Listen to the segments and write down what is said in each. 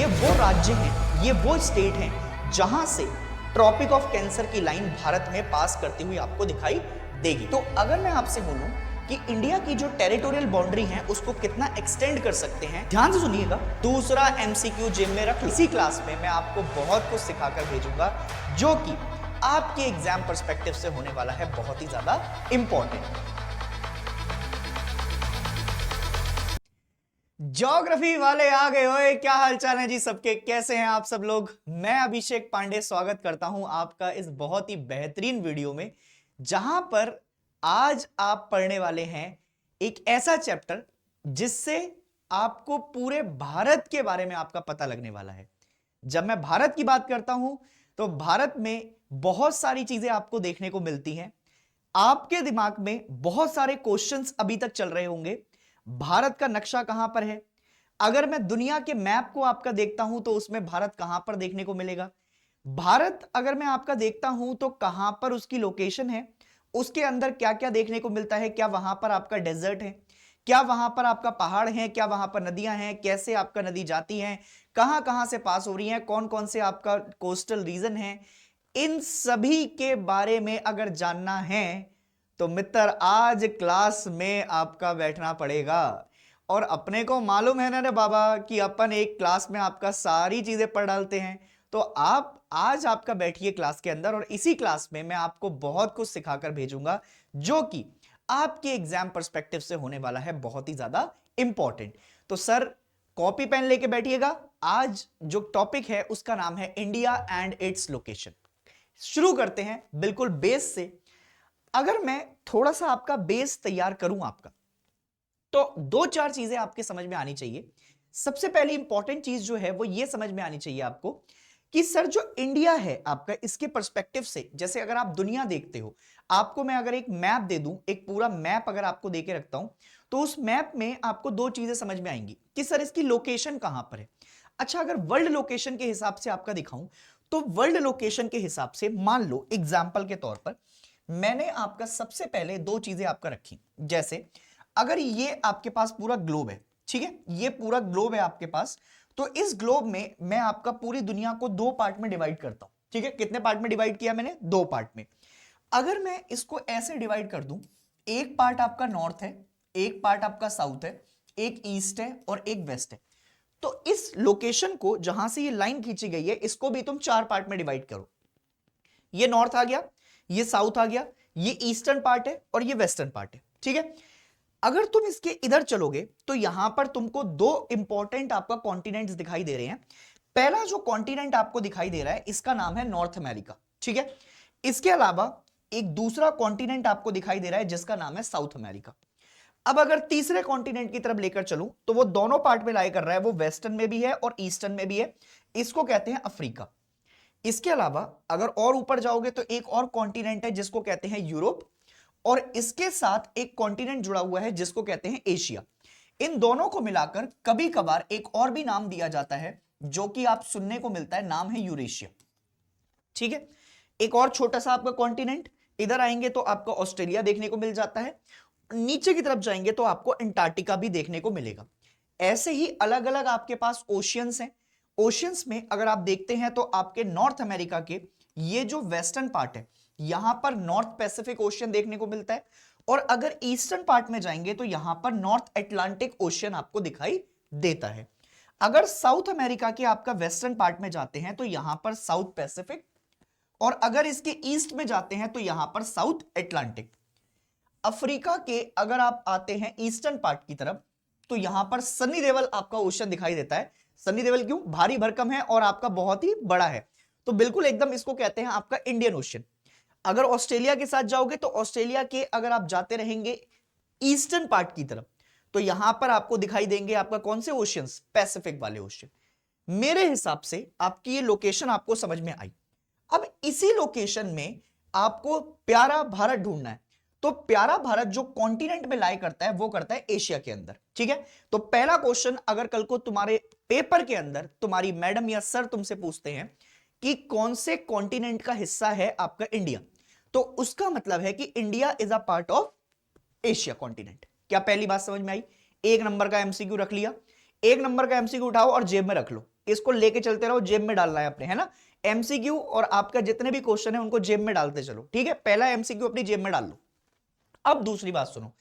ये वो राज्य हैं, ये वो स्टेट हैं जहां से ट्रॉपिक ऑफ कैंसर की लाइन भारत में पास करती हुई आपको दिखाई देगी। तो अगर मैं आपसे बोलूं कि इंडिया की जो टेरिटोरियल बाउंड्री है उसको कितना एक्सटेंड कर सकते हैं, ध्यान से सुनिएगा। दूसरा एमसीक्यू जेब में रख, इसी क्लास में मैं आपको बहुत कुछ सिखाकर भेजूंगा जो कि आपके एग्जाम पर्सपेक्टिव से होने वाला है बहुत ही ज्यादा इंपॉर्टेंट। ज्योग्राफी वाले आ गए होए, क्या हालचाल है जी सबके, कैसे हैं आप सब लोग। मैं अभिषेक पांडे स्वागत करता हूं आपका इस बहुत ही बेहतरीन वीडियो में, जहां पर आज आप पढ़ने वाले हैं एक ऐसा चैप्टर जिससे आपको पूरे भारत के बारे में आपका पता लगने वाला है। जब मैं भारत की बात करता हूं तो भारत में बहुत सारी चीजें आपको देखने को मिलती हैं। आपके दिमाग में बहुत सारे क्वेश्चंस अभी तक चल रहे होंगे, भारत का नक्शा कहां पर है। अगर मैं दुनिया के मैप को आपका देखता हूं तो उसमें भारत कहां पर देखने को मिलेगा। भारत अगर मैं आपका देखता हूं तो कहां पर उसकी लोकेशन है, उसके अंदर क्या क्या देखने को मिलता है। क्या वहां पर आपका डेजर्ट है, क्या वहां पर आपका पहाड़ है, क्या वहां पर नदियां हैं, कैसे आपका नदी जाती है, कहां कहां से पास हो रही है, कौन कौन से आपका कोस्टल रीजन है। इन सभी के बारे में अगर जानना है तो मित्र आज क्लास में आपका बैठना पड़ेगा। और अपने को मालूम है ना रे बाबा कि अपन एक क्लास में आपका सारी चीजें पढ़ डालते हैं। तो आप आज आपका बैठिए क्लास के अंदर और इसी क्लास में मैं आपको बहुत कुछ सिखाकर भेजूंगा जो कि आपके एग्जाम पर्सपेक्टिव से होने वाला है बहुत ही ज्यादा इंपॉर्टेंट। तो सर कॉपी पेन लेके बैठिएगा। आज जो टॉपिक है उसका नाम है इंडिया एंड इट्स लोकेशन। शुरू करते हैं बिल्कुल बेस से। अगर मैं थोड़ा सा आपका बेस तैयार करूं आपका, तो दो चार चीजें आपके समझ में आनी चाहिए। सबसे पहली इंपॉर्टेंट चीज जो है वो ये समझ में आनी चाहिए आपको कि सर जो इंडिया है आपका, इसके पर्सपेक्टिव से, जैसे अगर आप दुनिया देखते हो, आपको मैं अगर एक मैप दे दूं, एक पूरा मैप अगर आपको दे के रखता हूं, तो उस मैप में आपको दो चीजें समझ में आएंगी कि सर इसकी लोकेशन कहां पर है। अच्छा, अगर वर्ल्ड लोकेशन के हिसाब से आपका दिखाऊं तो वर्ल्ड लोकेशन के हिसाब से मान लो एग्जाम्पल के तौर पर मैंने आपका सबसे पहले दो चीजें आपका रखी। जैसे अगर ये आपके पास पूरा ग्लोब है, ठीक है, ये पूरा ग्लोब है आपके पास, तो इस ग्लोब में मैं आपका पूरी दुनिया को दो पार्ट में डिवाइड करता हूं। ठीक है, कितने पार्ट में डिवाइड किया मैंने? दो पार्ट में। अगर मैं इसको ऐसे डिवाइड कर दूं, एक पार्ट आपका नॉर्थ है, एक पार्ट आपका साउथ है, एक ईस्ट है और एक वेस्ट है, तो इस लोकेशन को जहां से ये लाइन खींची गई है इसको भी तुम चार पार्ट में डिवाइड करो। ये नॉर्थ आ गया, ये साउथ आ गया, ये ईस्टर्न पार्ट है और ये वेस्टर्न पार्ट है। ठीक है, अगर तुम इसके इधर चलोगे तो यहां पर तुमको दो इंपॉर्टेंट आपका कॉन्टिनेंट्स दिखाई दे रहे हैं। पहला जो कॉन्टिनेंट आपको दिखाई दे रहा है इसका नाम है नॉर्थ अमेरिका। ठीक है, इसके अलावा एक दूसरा कॉन्टिनेंट आपको दिखाई दे रहा है जिसका नाम है साउथ अमेरिका। अब अगर तीसरे कॉन्टिनेंट की तरफ लेकर चलूं तो वो दोनों पार्ट में लाई कर रहा है, वो वेस्टर्न में भी है और ईस्टर्न में भी है, इसको कहते हैं अफ्रीका। इसके अलावा अगर और ऊपर जाओगे तो एक और कॉन्टिनेंट है जिसको कहते हैं यूरोप, और इसके साथ एक कॉन्टिनेंट जुड़ा हुआ है जिसको कहते हैं एशिया। इन दोनों को मिलाकर कभी कभार एक और भी नाम दिया जाता है जो कि आप सुनने को मिलता है, नाम है यूरेशिया। ठीक है, एक और छोटा सा आपका कॉन्टिनेंट, इधर आएंगे तो आपको ऑस्ट्रेलिया देखने को मिल जाता है, नीचे की तरफ जाएंगे तो आपको अंटार्कटिका भी देखने को मिलेगा। ऐसे ही अलग अलग आपके पास ओशियंस हैं। ओशियंस में अगर आप देखते हैं तो आपके नॉर्थ अमेरिका के ये जो वेस्टर्न पार्ट है यहां पर नॉर्थ पैसिफिक ओशियन देखने को मिलता है, और अगर ईस्टर्न पार्ट में जाएंगे तो यहां पर नॉर्थ अटलांटिक ओशियन आपको दिखाई देता है। अगर साउथ अमेरिका के आपका वेस्टर्न पार्ट में जाते हैं तो यहां पर साउथ पैसिफिक, और अगर इसके ईस्ट में जाते हैं तो यहां पर साउथ अटलांटिक। अफ्रीका के अगर आप आते हैं ईस्टर्न पार्ट की तरफ तो यहां पर सनी देवल आपका ओशन दिखाई देता है। सनी देवल क्यों? भारी भरकम है और आपका बहुत ही बड़ा है, तो बिल्कुल एकदम इसको कहते हैं आपका इंडियन ओशन। अगर ऑस्ट्रेलिया के साथ जाओगे तो ऑस्ट्रेलिया के अगर आप जाते रहेंगे ईस्टर्न पार्ट की तरफ तो यहां पर आपको दिखाई देंगे आपका कौन से ओशियंस? पैसिफिक वाले ओशियन। मेरे हिसाब से आपकी ये लोकेशन आपको समझ में आई। अब इसी लोकेशन में आपको प्यारा भारत ढूंढना है, तो प्यारा भारत जो कॉन्टिनेंट में लाई करता है वो करता है एशिया के अंदर। ठीक है, तो पहला क्वेश्चन अगर कल को तुम्हारे पेपर के अंदर तुम्हारी मैडम या सर तुमसे पूछते हैं कि कौन से कॉन्टिनेंट का हिस्सा है आपका इंडिया, तो उसका मतलब है कि India is a part of Asia continent. क्या पहली बात समझ में आई? एक नंबर का एमसीक्यू रख लिया, एक नंबर का एमसीक्यू उठाओ और जेब में रख लो। इसको लेके चलते रहो, जेब में डालना है अपने, है ना। एमसीक्यू और आपका जितने भी क्वेश्चन है उनको जेब में डालते चलो, ठीक है। पहला एमसीक्यू अपनी जेब में डाल लो। अब दूसरी बात सुनो,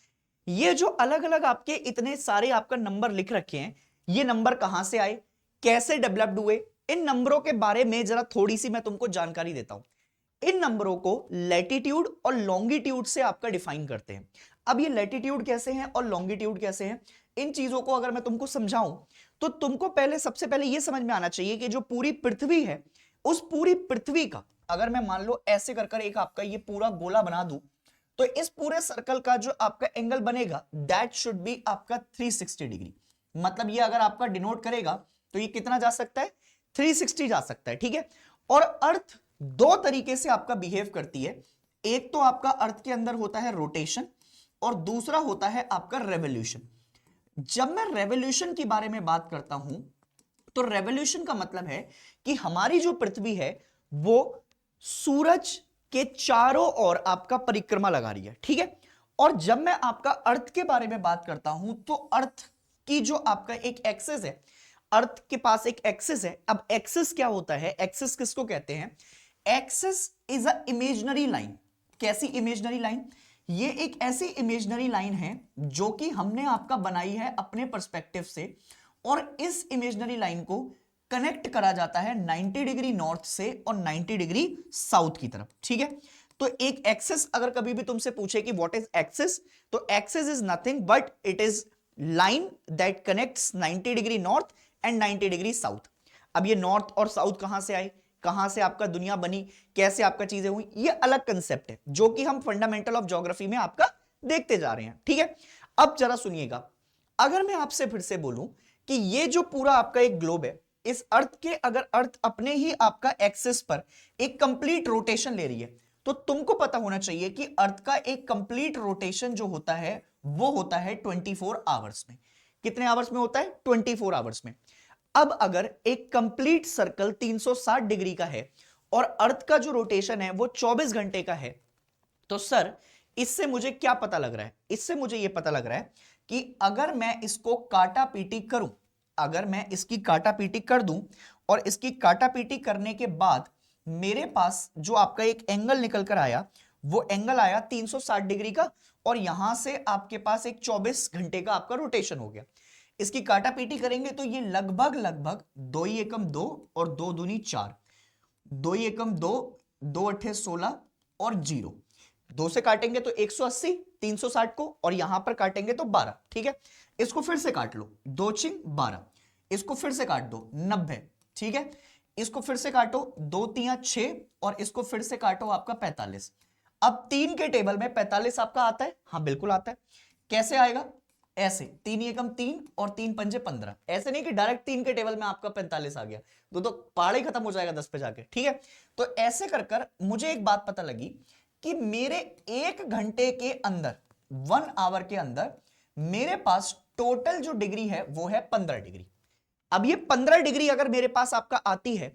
ये जो अलग अलग आपके इतने सारे आपका नंबर लिख रखे हैं, ये नंबर कहां से आए, कैसे डेवलप्ड हुए, इन नंबरों के बारे में जरा थोड़ी सी मैं तुमको जानकारी देता हूं। इन नंबरों को लैटिट्यूड और लॉन्गिट्यूड से आपका डिफाइन करते हैं। अब ये लैटिट्यूड कैसे हैं और लॉन्गिट्यूड कैसे हैं, इन चीजों को अगर मैं तुमको समझाऊं तो तुमको पहले सबसे पहले यह समझ में आना चाहिए कि जो पूरी पृथ्वी है, उस पूरी पृथ्वी का अगर मैं मान लो ऐसे कर कर एक आपका ये पूरा गोला बना दूं, तो इस पूरे सर्कल का जो आपका एंगल बनेगा दैट शुड बी आपका 360 डिग्री। मतलब ये अगर आपका डिनोट करेगा तो ये कितना जा सकता है, 360 जा सकता है, ठीक है। और अर्थ दो तरीके से आपका बिहेव करती है, एक तो आपका अर्थ के अंदर होता है रोटेशन और दूसरा होता है आपका रेवोल्यूशन। जब मैं रेवोल्यूशन के बारे में बात करता हूं तो रेवोल्यूशन का मतलब है कि हमारी जो पृथ्वी है वो सूरज के चारों ओर आपका परिक्रमा लगा रही है, ठीक है। और जब मैं आपका अर्थ के बारे में बात करता हूं तो अर्थ की जो आपका एक एक्सिस है, अर्थ के पास एक एक्सिस है। अब एक्सिस क्या होता है, एक्सिस किसको कहते हैं, axis is a imaginary line. कैसी इमेजिनरी लाइन, ये एक ऐसी इमेजिनरी लाइन है जो कि हमने आपका बनाई है अपने पर्सपेक्टिव से, और इस इमेजिनरी लाइन को कनेक्ट करा जाता है 90 डिग्री नॉर्थ से और 90 डिग्री साउथ की तरफ, ठीक है। तो एक एक्सिस अगर कभी भी तुमसे पूछे कि व्हाट इज एक्सिस, तो axis is nothing but it is line that connects 90 degree north and 90 degree south. अब ये नॉर्थ और साउथ कहां से आए, कहां से आपका दुनिया बनी, कैसे आपका चीजें हुई, ये अलग कंसेप्ट है जो कि हम फंडामेंटल ऑफ ज्योग्राफी में आपका देखते जा रहे हैं, ठीक है। अब जरा सुनिएगा, अगर मैं आपसे फिर से बोलूं कि ये जो पूरा आपका एक ग्लोब है, इस अर्थ के अगर अर्थ अपने ही आपका एक्सिस पर एक कंप्लीट रोटेशन ले रही है, तो तुमको पता होना चाहिए कि अर्थ का एक कंप्लीट रोटेशन जो होता है वो होता है 24 आवर्स में। कितने आवर्स में होता है, 24 आवर्स में। अब अगर एक कंप्लीट सर्कल 360 डिग्री का है और अर्थ का जो रोटेशन है वो 24 घंटे का है, तो सर इससे मुझे क्या पता लग रहा है, इससे मुझे यह पता लग रहा है कि अगर मैं इसको काटा पीटी करूं, अगर मैं इसकी काटा पीटी कर दूं और इसकी काटा पीटी करने के बाद मेरे पास जो आपका एक एंगल निकल कर आया, वो एंगल आया 360 डिग्री का, और यहां से आपके पास एक 24 घंटे का आपका रोटेशन हो गया। इसकी काटा पीटी करेंगे तो ये लगभग लगभग 2 ही एकम 2 और 2 दूनी 4, 2 ही एकम 2, 2 अट्ठे 16 और 0, 2 से काटेंगे तो 180, 360 को, और यहां पर काटेंगे तो 12, ठीक है। इसको फिर से काट लो, 2 चिंग 12, इसको फिर से काट दो 90, ठीक है। इसको फिर से काटो, 2 तिया 6 और इसको फिर से काटो आपका 45। अब 3 के टेबल में 45 आपका आता है, हाँ बिल्कुल आता है। कैसे आएगा, ऐसे 3 एकम 3 और 3 पंजे 15, ऐसे नहीं कि डायरेक्ट 3 के टेबल में आपका 45 आ गया, तो पहाड़ ही खत्म हो जाएगा 10 पे जाके, ठीक है। तो ऐसे कर कर मुझे एक बात पता लगी कि मेरे 1 घंटे के अंदर, 1 आवर के अंदर मेरे पास टोटल जो डिग्री है वो है 15 डिग्री। अब ये 15 डिग्री अगर मेरे पास आपका आती है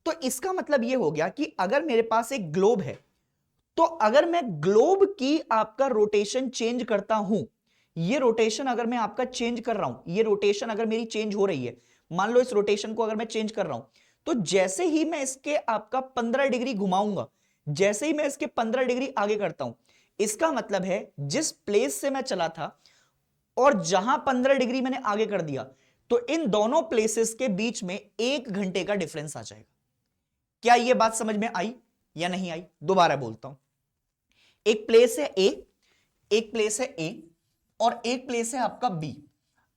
तो इसका मतलब ये हो गया कि अगर मेरे पास एक ग्लोब है, तो अगर मैं ग्लोब की आपका रोटेशन चेंज करता हूं, ये रोटेशन अगर मैं आपका चेंज कर रहा हूं, ये रोटेशन अगर मेरी चेंज हो रही है, मान लो इस रोटेशन को अगर मैं चेंज कर रहा हूं, तो जैसे ही मैं इसके आपका 15 डिग्री घुमाऊंगा, जैसे ही मैं इसके 15 डिग्री आगे करता हूं, इसका मतलब है जिस प्लेस से मैं चला था और जहां 15 डिग्री मैंने आगे कर दिया, तो इन दोनों प्लेसेस के बीच में 1 घंटे का डिफरेंस आ जाएगा। क्या यह बात समझ में आई या नहीं आई, दोबारा बोलता हूं। एक प्लेस है ए, एक प्लेस है ए और एक प्लेस है आपका बी।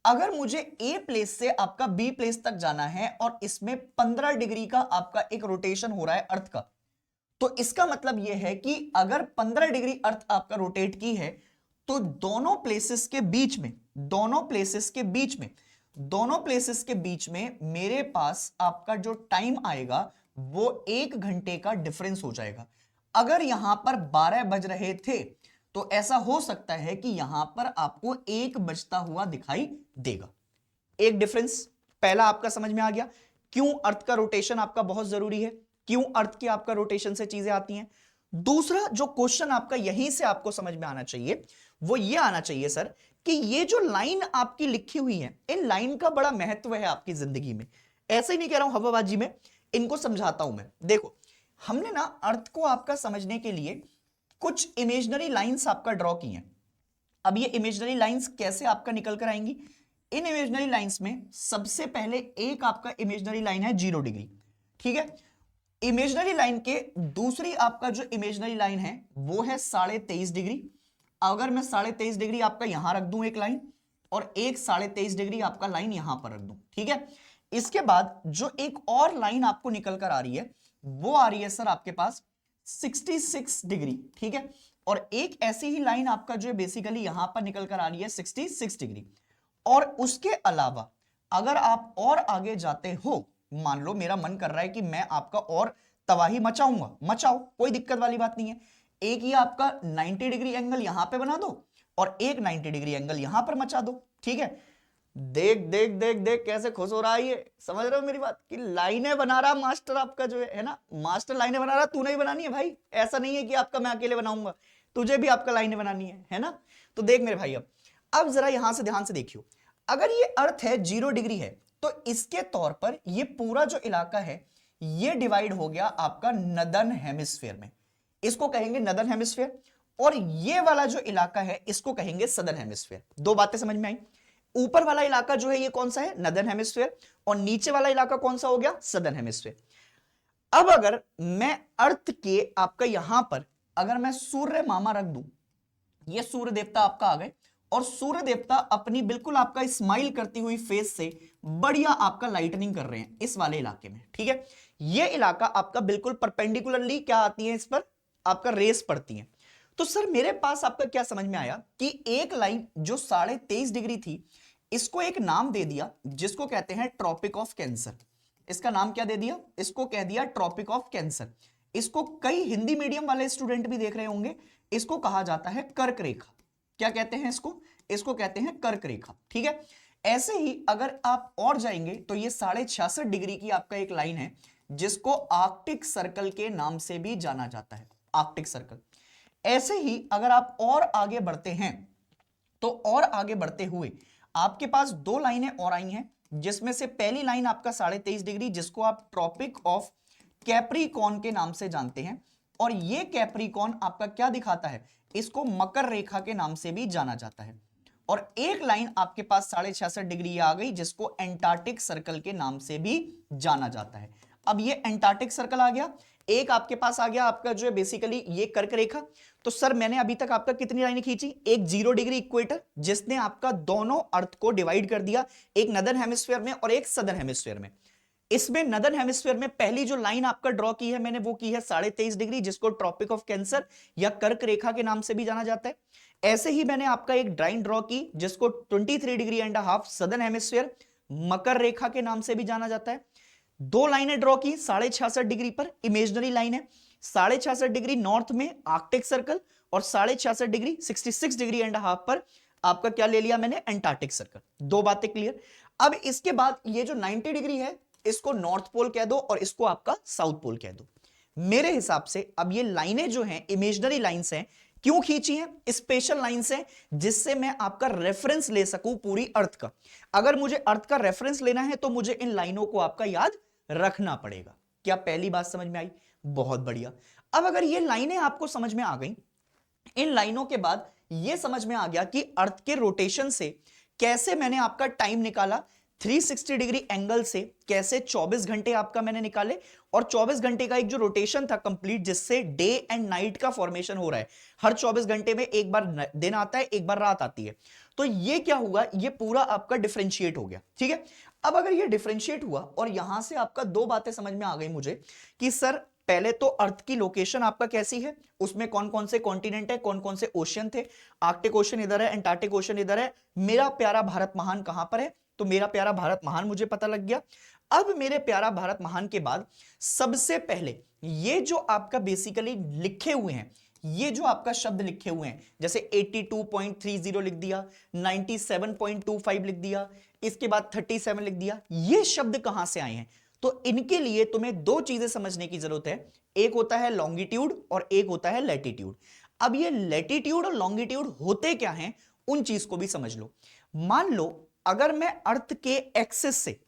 अगर मुझे ए प्लेस से आपका बी प्लेस तक जाना है और इसमें 15 डिग्री का आपका एक रोटेशन हो रहा है अर्थ का, तो इसका मतलब यह है कि अगर 15 डिग्री अर्थ आपका रोटेट की है, तो दोनों प्लेसेस के बीच में, दोनों प्लेसेस के बीच में मेरे पास आपका जो टाइम आएगा वो 1 घंटे का डिफरेंस हो जाएगा। अगर यहां पर 12 बज रहे थे तो ऐसा हो सकता है कि यहां पर आपको 1 बजता हुआ दिखाई देगा। एक डिफरेंस पहला आपका समझ में आ गया, क्यों अर्थ का रोटेशन आपका बहुत जरूरी है, क्यों अर्थ के आपका रोटेशन से चीजें आती हैं। दूसरा जो क्वेश्चन आपका यहीं से आपको समझ में आना चाहिए वो ये आना चाहिए सर कि ये जो लाइन आपकी लिखी हुई है, इन लाइन का बड़ा महत्व है आपकी जिंदगी में। ऐसे ही नहीं कह रहा हूं हवाबाजी में, इनको समझाता हूं मैं। देखो, हमने ना अर्थ को आपका समझने के लिए कुछ इमेजिनरी लाइंस आपका ड्रॉ की हैं। अब ये इमेजिनरी लाइंस कैसे आपका निकल कर आएंगी? इन इमेजिनरी लाइंस में सबसे पहले एक आपका इमेजिनरी लाइन है 0 डिग्री, ठीक है। इमेजिनरी लाइन के दूसरी आपका जो इमेजिनरी लाइन है वो है 23.5 डिग्री। अगर मैं 23.5 डिग्री आपका यहां रख दूं एक लाइन, और एक 23.5 डिग्री आपका लाइन यहां पर रख दूं, ठीक है। इसके बाद जो एक और लाइन आपको निकल कर आ रही है वो आ रही है सर आपके पास 66 डिग्री, ठीक है। और एक ऐसी ही लाइन आपका जो है बेसिकली यहां पर निकल कर आ रही है 66 डिग्री। और उसके अलावा अगर आप और आगे जाते हो, मान लो मेरा मन कर रहा है कि मैं आपका और तबाही मचाऊंगा, मचाओ, कोई दिक्कत वाली बात नहीं है। एक ही आपका 90 डिग्री एंगल यहां पे बना दो और एक 90 डिग्री एंगल यहां पर मचा दो, ठीक है। देख देख देख देख कैसे खुश हो रहा है ये, समझ रहे हो मेरी बात? कि लाइनें बना रहा मास्टर आपका जो है ना, मास्टर लाइनें बना रहा। तूने ही बनानी है भाई, ऐसा नहीं है कि आपका मैं अकेले बनाऊंगा, तुझे भी आपका लाइनें बनानी है ना। तो देख मेरे भाई, अब जरा यहां से ध्यान से देखियो, अगर ये अर्थ है 0 डिग्री है तो इसके तौर पर ये पूरा जो इलाका है ये डिवाइड हो गया आपका नदर्न हेमिस्फीयर में, इसको कहेंगे नदर्न हेमिस्फीयर। और ये वाला जो इलाका है इसको कहेंगे सदर्न हेमिस्फीयर। दो बातें समझ में आई? ऊपर वाला इलाका जो है ये कौन सा है? Northern hemisphere. और नीचे वाला इलाका कौन सा हो गया? Southern hemisphere. अब अगर मैं अर्थ के आपका यहां पर अगर मैं सूर्य मामा रख दूं, ये सूर्य देवता आपका आ गए, और सूर्य देवता अपनी बिल्कुल आपका स्माइल करती हुई फेस से बढ़िया आपका लाइटनिंग कर रहे हैं इस वाले इलाके में, ठीक है। ये इलाका आपका बिल्कुल परपेंडिकुलरली क्या आती है, इस पर आपका रेस पड़ती है। तो सर मेरे पास आपका क्या समझ में आया कि एक लाइन जो 23.5 डिग्री थी, इसको एक नाम दे दिया जिसको कहते हैं ट्रॉपिक ऑफ कैंसर। इसका नाम क्या दे दिया? इसको कह दिया ट्रॉपिक ऑफ कैंसर। इसको कई हिंदी मीडियम वाले स्टूडेंट भी देख रहे होंगे, इसको कहा जाता है कर्क रेखा। क्या कहते हैं इसको? इसको कहते हैं कर्क रेखा, ठीक है। ऐसे ही अगर आप और जाएंगे तो ये 66.5 डिग्री की आपका एक लाइन है जिसको आर्कटिक सर्कल के नाम से भी जाना जाता है, आर्कटिक सर्कल। ऐसे ही अगर आप और आगे बढ़ते हैं तो और आगे बढ़ते हुए आपके पास दो लाइनें और आई हैं, जिसमें से पहली लाइन आपका 23.5 डिग्री जिसको आप ट्रॉपिक ऑफ कैप्रिकॉर्न के नाम से जानते हैं, और ये कैप्रिकॉर्न आपका क्या दिखाता है? इसको मकर रेखा के नाम से भी जाना जाता है। और एक लाइन आपके पास 66.5 डिग्री आ गई जिसको एंटार्क्टिक सर्कल के नाम से भी जाना जाता है। अब ये एंटार्क्टिक सर्कल आ गया, एक आपके पास आ गया आपका जो है बेसिकली ये कर्क रेखा। तो सर मैंने अभी तक आपका कितनी लाइनें खींची? एक 0 डिग्री इक्वेटर जिसने आपका दोनों अर्थ को डिवाइड कर दिया, एक नदर्न हेमिस्फीयर में और एक सदर्न हेमिस्फीयर में। इसमें नदर्न हेमिस्फीयर में पहली जो लाइन आपका ड्रॉ की है मैंने वो की है 23.5 डिग्री जिसको ट्रॉपिक ऑफ कैंसर या कर्क रेखा के नाम से भी जाना जाता है। ऐसे ही मैंने आपका एक ड्राइन ड्रॉ की जिसको 23.5 डिग्री सदर्न हेमिस्फीयर मकर रेखा के नाम से भी जाना जाता है। दो लाइनें ड्रॉ की 66.5 डिग्री पर, इमेजिनरी लाइन है। 66.5 डिग्री नॉर्थ में आर्कटिक सर्कल और 66.5 डिग्री 66.5 डिग्री पर आपका क्या ले लिया मैंने? Antarctic circle. दो बातें क्लियर। अब इसके बाद ये जो 90 डिग्री है इसको नॉर्थ पोल कह दो और इसको आपका साउथ पोल कह दो। मेरे हिसाब से अब ये लाइनें जो हैं इमेजिनरी लाइंस हैं, क्यों खींची हैं? स्पेशल लाइंस हैं जिससे मैं आपका रेफरेंस ले सकूं पूरी अर्थ का। अगर मुझे अर्थ का रेफरेंस लेना है तो मुझे इन लाइनों को आपका याद रखना पड़ेगा। क्या पहली बात समझ में आई? बहुत बढ़िया। अब अगर ये लाइनें आपको समझ में आ गई, इन लाइनों के बाद ये समझ में आ गया कि अर्थ के रोटेशन से कैसे मैंने आपका टाइम निकाला, 360 डिग्री एंगल से कैसे 24 घंटे आपका मैंने निकाले, और 24 घंटे का एक जो रोटेशन था कंप्लीट जिससे डे एंड नाइट का फॉर्मेशन हो रहा है। हर 24 घंटे में एक बार दिन आता है, एक बार रात आती है। तो ये क्या हुआ? ये पूरा आपका डिफरेंशिएट हो गया, ठीक है। अब अगर ये डिफरेंशिएट हुआ और यहां से आपका दो बातें समझ में आ गई मुझे कि सर पहले तो अर्थ की लोकेशन आपका कैसी है, उसमें कौन कौन से कॉन्टिनेंट है, कौन कौन से ओशियन थे। आर्कटिक ओशन इधर है, एंटार्क्टिक ओशन इधर है। मेरा प्यारा भारत महान कहां पर है? तो मेरा प्यारा भारत महान मुझे पता लग गया। अब मेरे प्यारा भारत महान के बाद सबसे पहले ये जो आपका बेसिकली लिखे हुए हैं, ये जो आपका शब्द लिखे हुए हैं जैसे 82.30 लिख दिया, 97.25 लिख दिया, इसके बाद 37 लिख दिया, ये शब्द कहां से आए हैं? तो इनके लिए तुम्हें दो चीजें समझने की जरूरत है। एक होता है लॉन्गिट्यूड और एक होता है लैटिट्यूड। अब ये लैटिट्यूड और लॉन्गिट्यूड होते क्या हैं उन चीज को भी समझ लो। मान लो अगर मैं अर्थ के एक्सिस से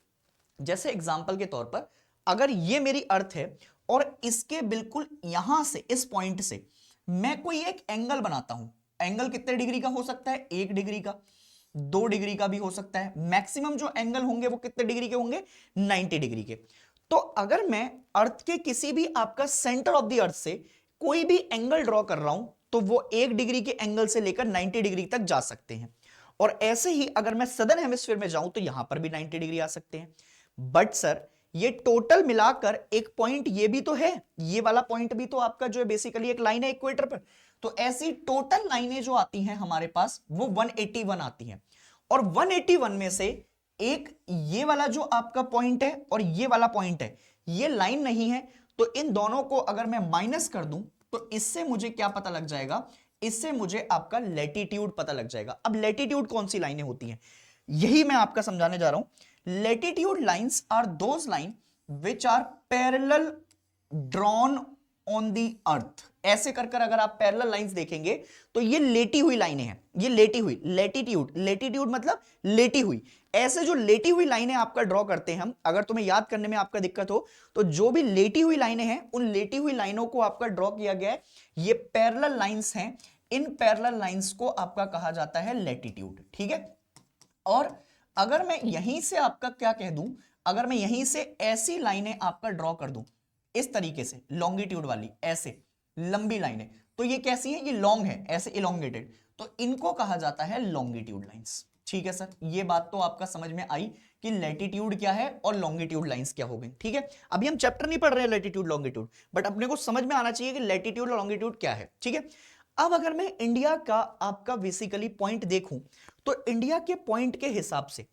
जैसे एग्जाम्पल के तौर पर अगर ये मेरी अर्थ है और इसके बिल्कुल यहां से, इस पॉइंट से मैं कोई एक एंगल बनाता हूं, एंगल कितने डिग्री का हो सकता है? 1 डिग्री का, 2 डिग्री का भी हो सकता है, मैक्सिमम जो एंगल होंगे वो कितने डिग्री के होंगे? 90 डिग्री के। तो अगर मैं अर्थ के किसी भी आपका सेंटर ऑफ द अर्थ से कोई भी एंगल ड्रॉ कर रहा हूं तो वो 1 डिग्री के एंगल से लेकर 90 डिग्री तक जा सकते हैं। और ऐसे ही अगर मैं सदर्न हेमिस्फीयर में जाऊं तो यहां पर भी 90 डिग्री आ सकते हैं। बट सर ये टोटल मिलाकर एक पॉइंट ये भी तो है, ये वाला पॉइंट भी तो आपका जो है बेसिकली एक लाइन है इक्वेटर पर। तो ऐसी टोटल लाइनें जो आती हैं हमारे पास वो 181 आती हैं। और 181 में से एक ये वाला जो आपका पॉइंट है और ये वाला पॉइंट है, ये लाइन नहीं है। तो इन दोनों को अगर मैं माइनस कर दूं तो इससे मुझे क्या पता लग जाएगा? इससे मुझे आपका लैटिट्यूड पता लग जाएगा। अब लैटिट्यूड कौन सी लाइनें होती हैं यही मैं आपका समझाने जा रहा हूं। Latitude lines are those line which are parallel drawn on the earth. ऐसे कर कर अगर आप पैरेलल लाइंस देखेंगे तो ये लेटी हुई लाइनें हैं, ये लेटी हुई। लैटिट्यूड, लैटिट्यूड मतलब लेटी हुई। ऐसे जो लेटी हुई लाइनें आपका ड्रॉ करते हैं हम, अगर तुम्हें याद करने में आपका दिक्कत हो तो जो भी लेटी हुई लाइनें हैं उन लेटी हुई लाइनों को आपका ड्रॉ किया गया है, ये पैरेलल लाइंस हैं। इन पैरेलल लाइंस को आपका कहा जाता है लैटिट्यूड। ठीक है। और अगर मैं यहीं से आपका क्या कह दूं, अगर मैं यहीं से ऐसी लाइनें आपका ड्रॉ कर दूं इस तरीके से लॉन्गिट्यूड वाली, ऐसे लंबी लाइनें, तो ये कैसी है? ये लॉन्ग है, ऐसे इलोंगेटेड, तो इनको कहा जाता है लॉन्गिट्यूड लाइंस। ठीक है सर, ये बात तो आपका समझ में आई कि लैटिट्यूड क्या है और लॉन्गिट्यूड लाइंस क्या हो गई। ठीक है, अभी हम चैप्टर नहीं पढ़ रहे हैं लैटिट्यूड लॉन्गिट्यूड, बट अपने को समझ में आना चाहिए कि लैटिट्यूड और लॉन्गिट्यूड क्या है। ठीक है। अब अगर मैं इंडिया का आपका बेसिकली पॉइंट देखूं तो इंडिया के पॉइंट के हिसाब से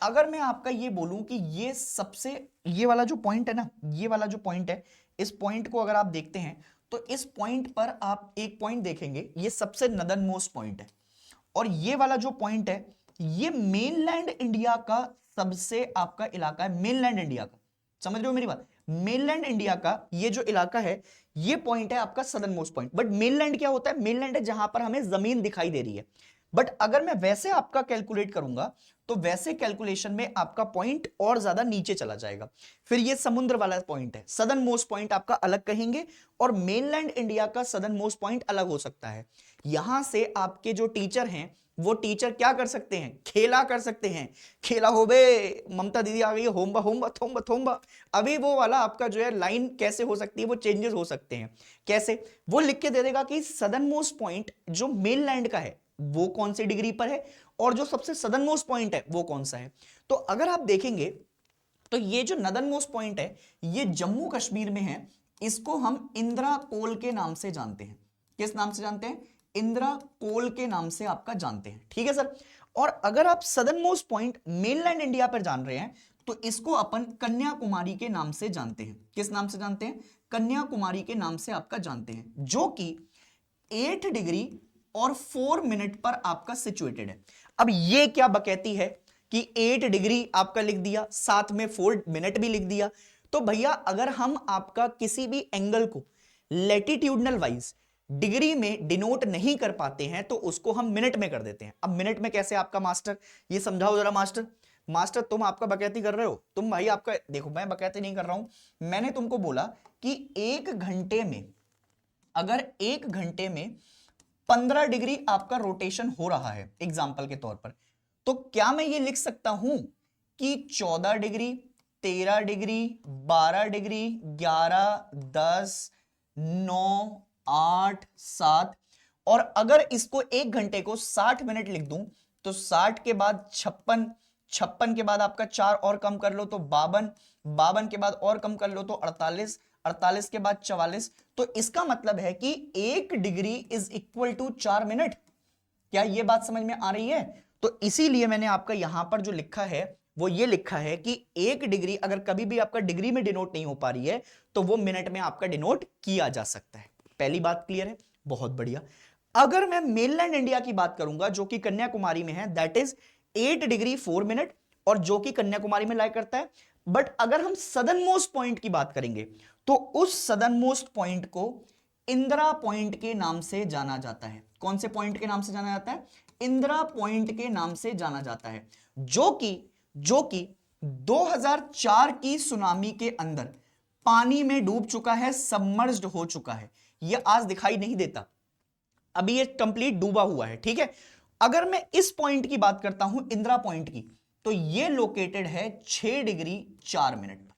अगर मैं आपका ये बोलूं कि ये सबसे, ये वाला जो पॉइंट है ना, ये वाला जो पॉइंट है, इस पॉइंट को अगर आप देखते हैं तो इस पॉइंट पर आप एक पॉइंट देखेंगे, ये सबसे नदर्न मोस्ट पॉइंट है। और ये वाला जो पॉइंट है ये मेनलैंड इंडिया का सबसे आपका इलाका है, मेनलैंड इंडिया का। समझ रहे हो मेरी बात? मेनलैंड इंडिया का ये जो इलाका है, ये पॉइंट है आपका southern most point. But mainland क्या होता है? मेनलैंड है जहां पर हमें जमीन दिखाई दे रही है। बट अगर मैं वैसे आपका कैलकुलेट करूंगा तो वैसे कैलकुलेशन में आपका पॉइंट और ज्यादा नीचे चला जाएगा। फिर ये समुद्र वाला पॉइंट है, सदर्न मोस्ट पॉइंट आपका अलग कहेंगे और मेनलैंड इंडिया का सदर्न मोस्ट पॉइंट अलग हो सकता है। यहां से आपके जो टीचर हैं वो टीचर क्या कर सकते हैं? खेला कर सकते हैं। खेला हो बे, ममता दीदी आ गई है, होम्बा होम्बा थोम्बा थोम्बा। अभी वो वाला आपका जो है लाइन कैसे हो सकती है, वो चेंजेस हो सकते हैं। कैसे? वो लिख के दे देगा कि सदर्न मोस्ट पॉइंट जो मेनलैंड का है वो कौन सी डिग्री पर है और जो सबसे सदर्न मोस्ट पॉइंट है वो कौन सा है। तो अगर आप देखेंगे तो ये जो नदर्न मोस्ट पॉइंट है ये जम्मू कश्मीर में है। इसको हम इंदिरा कोल के नाम से जानते हैं। किस नाम से जानते हैं? इंदिरा कोल के नाम से आपका जानते हैं। ठीक है सर। और अगर आप southern most point mainland India पर जान रहे हैं तो इसको अपन कन्याकुमारी के नाम से जानते हैं। किस नाम से जानते हैं? कन्याकुमारी के नाम से आपका जानते हैं, जो कि 8 डिग्री और 4 मिनट पर आपका सिचुएटेड है। अब ये क्या बकैती है कि 8 डिग्री आपका लिख दिया, साथ में 4 मिनट भी लिख दिया। तो भैया अगर हम आपका किसी भी एंगल को लैटिट्यूडनल वाइज डिग्री में डिनोट नहीं कर पाते हैं तो उसको हम मिनट में कर देते हैं। अब मिनट में कैसे आपका मास्टर, ये समझाओ जरा मास्टर। मास्टर तुम आपका बकैती कर रहे हो, तुम भाई आपका देखो, मैं बकैती नहीं कर रहा हूं। मैंने तुमको बोला कि 1 घंटे में, अगर 1 घंटे में 15 डिग्री आपका रोटेशन हो रहा है एग्जाम्पल के तौर पर, तो क्या मैं ये लिख सकता हूं कि 14 डिग्री, 13 डिग्री, 12 डिग्री, 11, 10, 9, 8, 7, और अगर इसको 1 घंटे को 60 मिनट लिख दूं तो 60 के बाद 56, 56 के बाद आपका 4 और कम कर लो तो 52, 52 के बाद और कम कर लो तो 48, 48 के बाद 44। तो इसका मतलब है कि 1 degree is equal to 4 minute. क्या ये बात समझ में आ रही है? तो इसीलिए मैंने आपका यहां पर जो लिखा है वो ये लिखा है कि 1 डिग्री अगर कभी भी आपका डिग्री में डिनोट नहीं हो पा रही है तो वो मिनट में आपका डिनोट किया जा सकता है। पहली बात क्लियर है? बहुत बढ़िया। अगर मैं मेनलैंड इंडिया की बात करूंगा जो कि कन्याकुमारी में है, दैट इज 8 डिग्री 4 मिनट, और जो कि कन्याकुमारी में लाई करता है। बट अगर हम सदर्न मोस्ट पॉइंट की बात करेंगे तो उस सदर्न मोस्ट पॉइंट को इंदिरा पॉइंट के नाम से जाना जाता है। कौन से पॉइंट के नाम से जाना जाता है? इंदिरा पॉइंट के नाम से जाना जाता है, जो कि 2004 की सुनामी के अंदर पानी में डूब चुका है, सबमर्ज्ड हो चुका है, यह आज दिखाई नहीं देता, अभी ये कंप्लीट डूबा हुआ है, ठीक है। अगर मैं इस पॉइंट की बात करता हूं, इंदिरा पॉइंट की, तो ये लोकेटेड है 6 डिग्री 4 मिनट पर।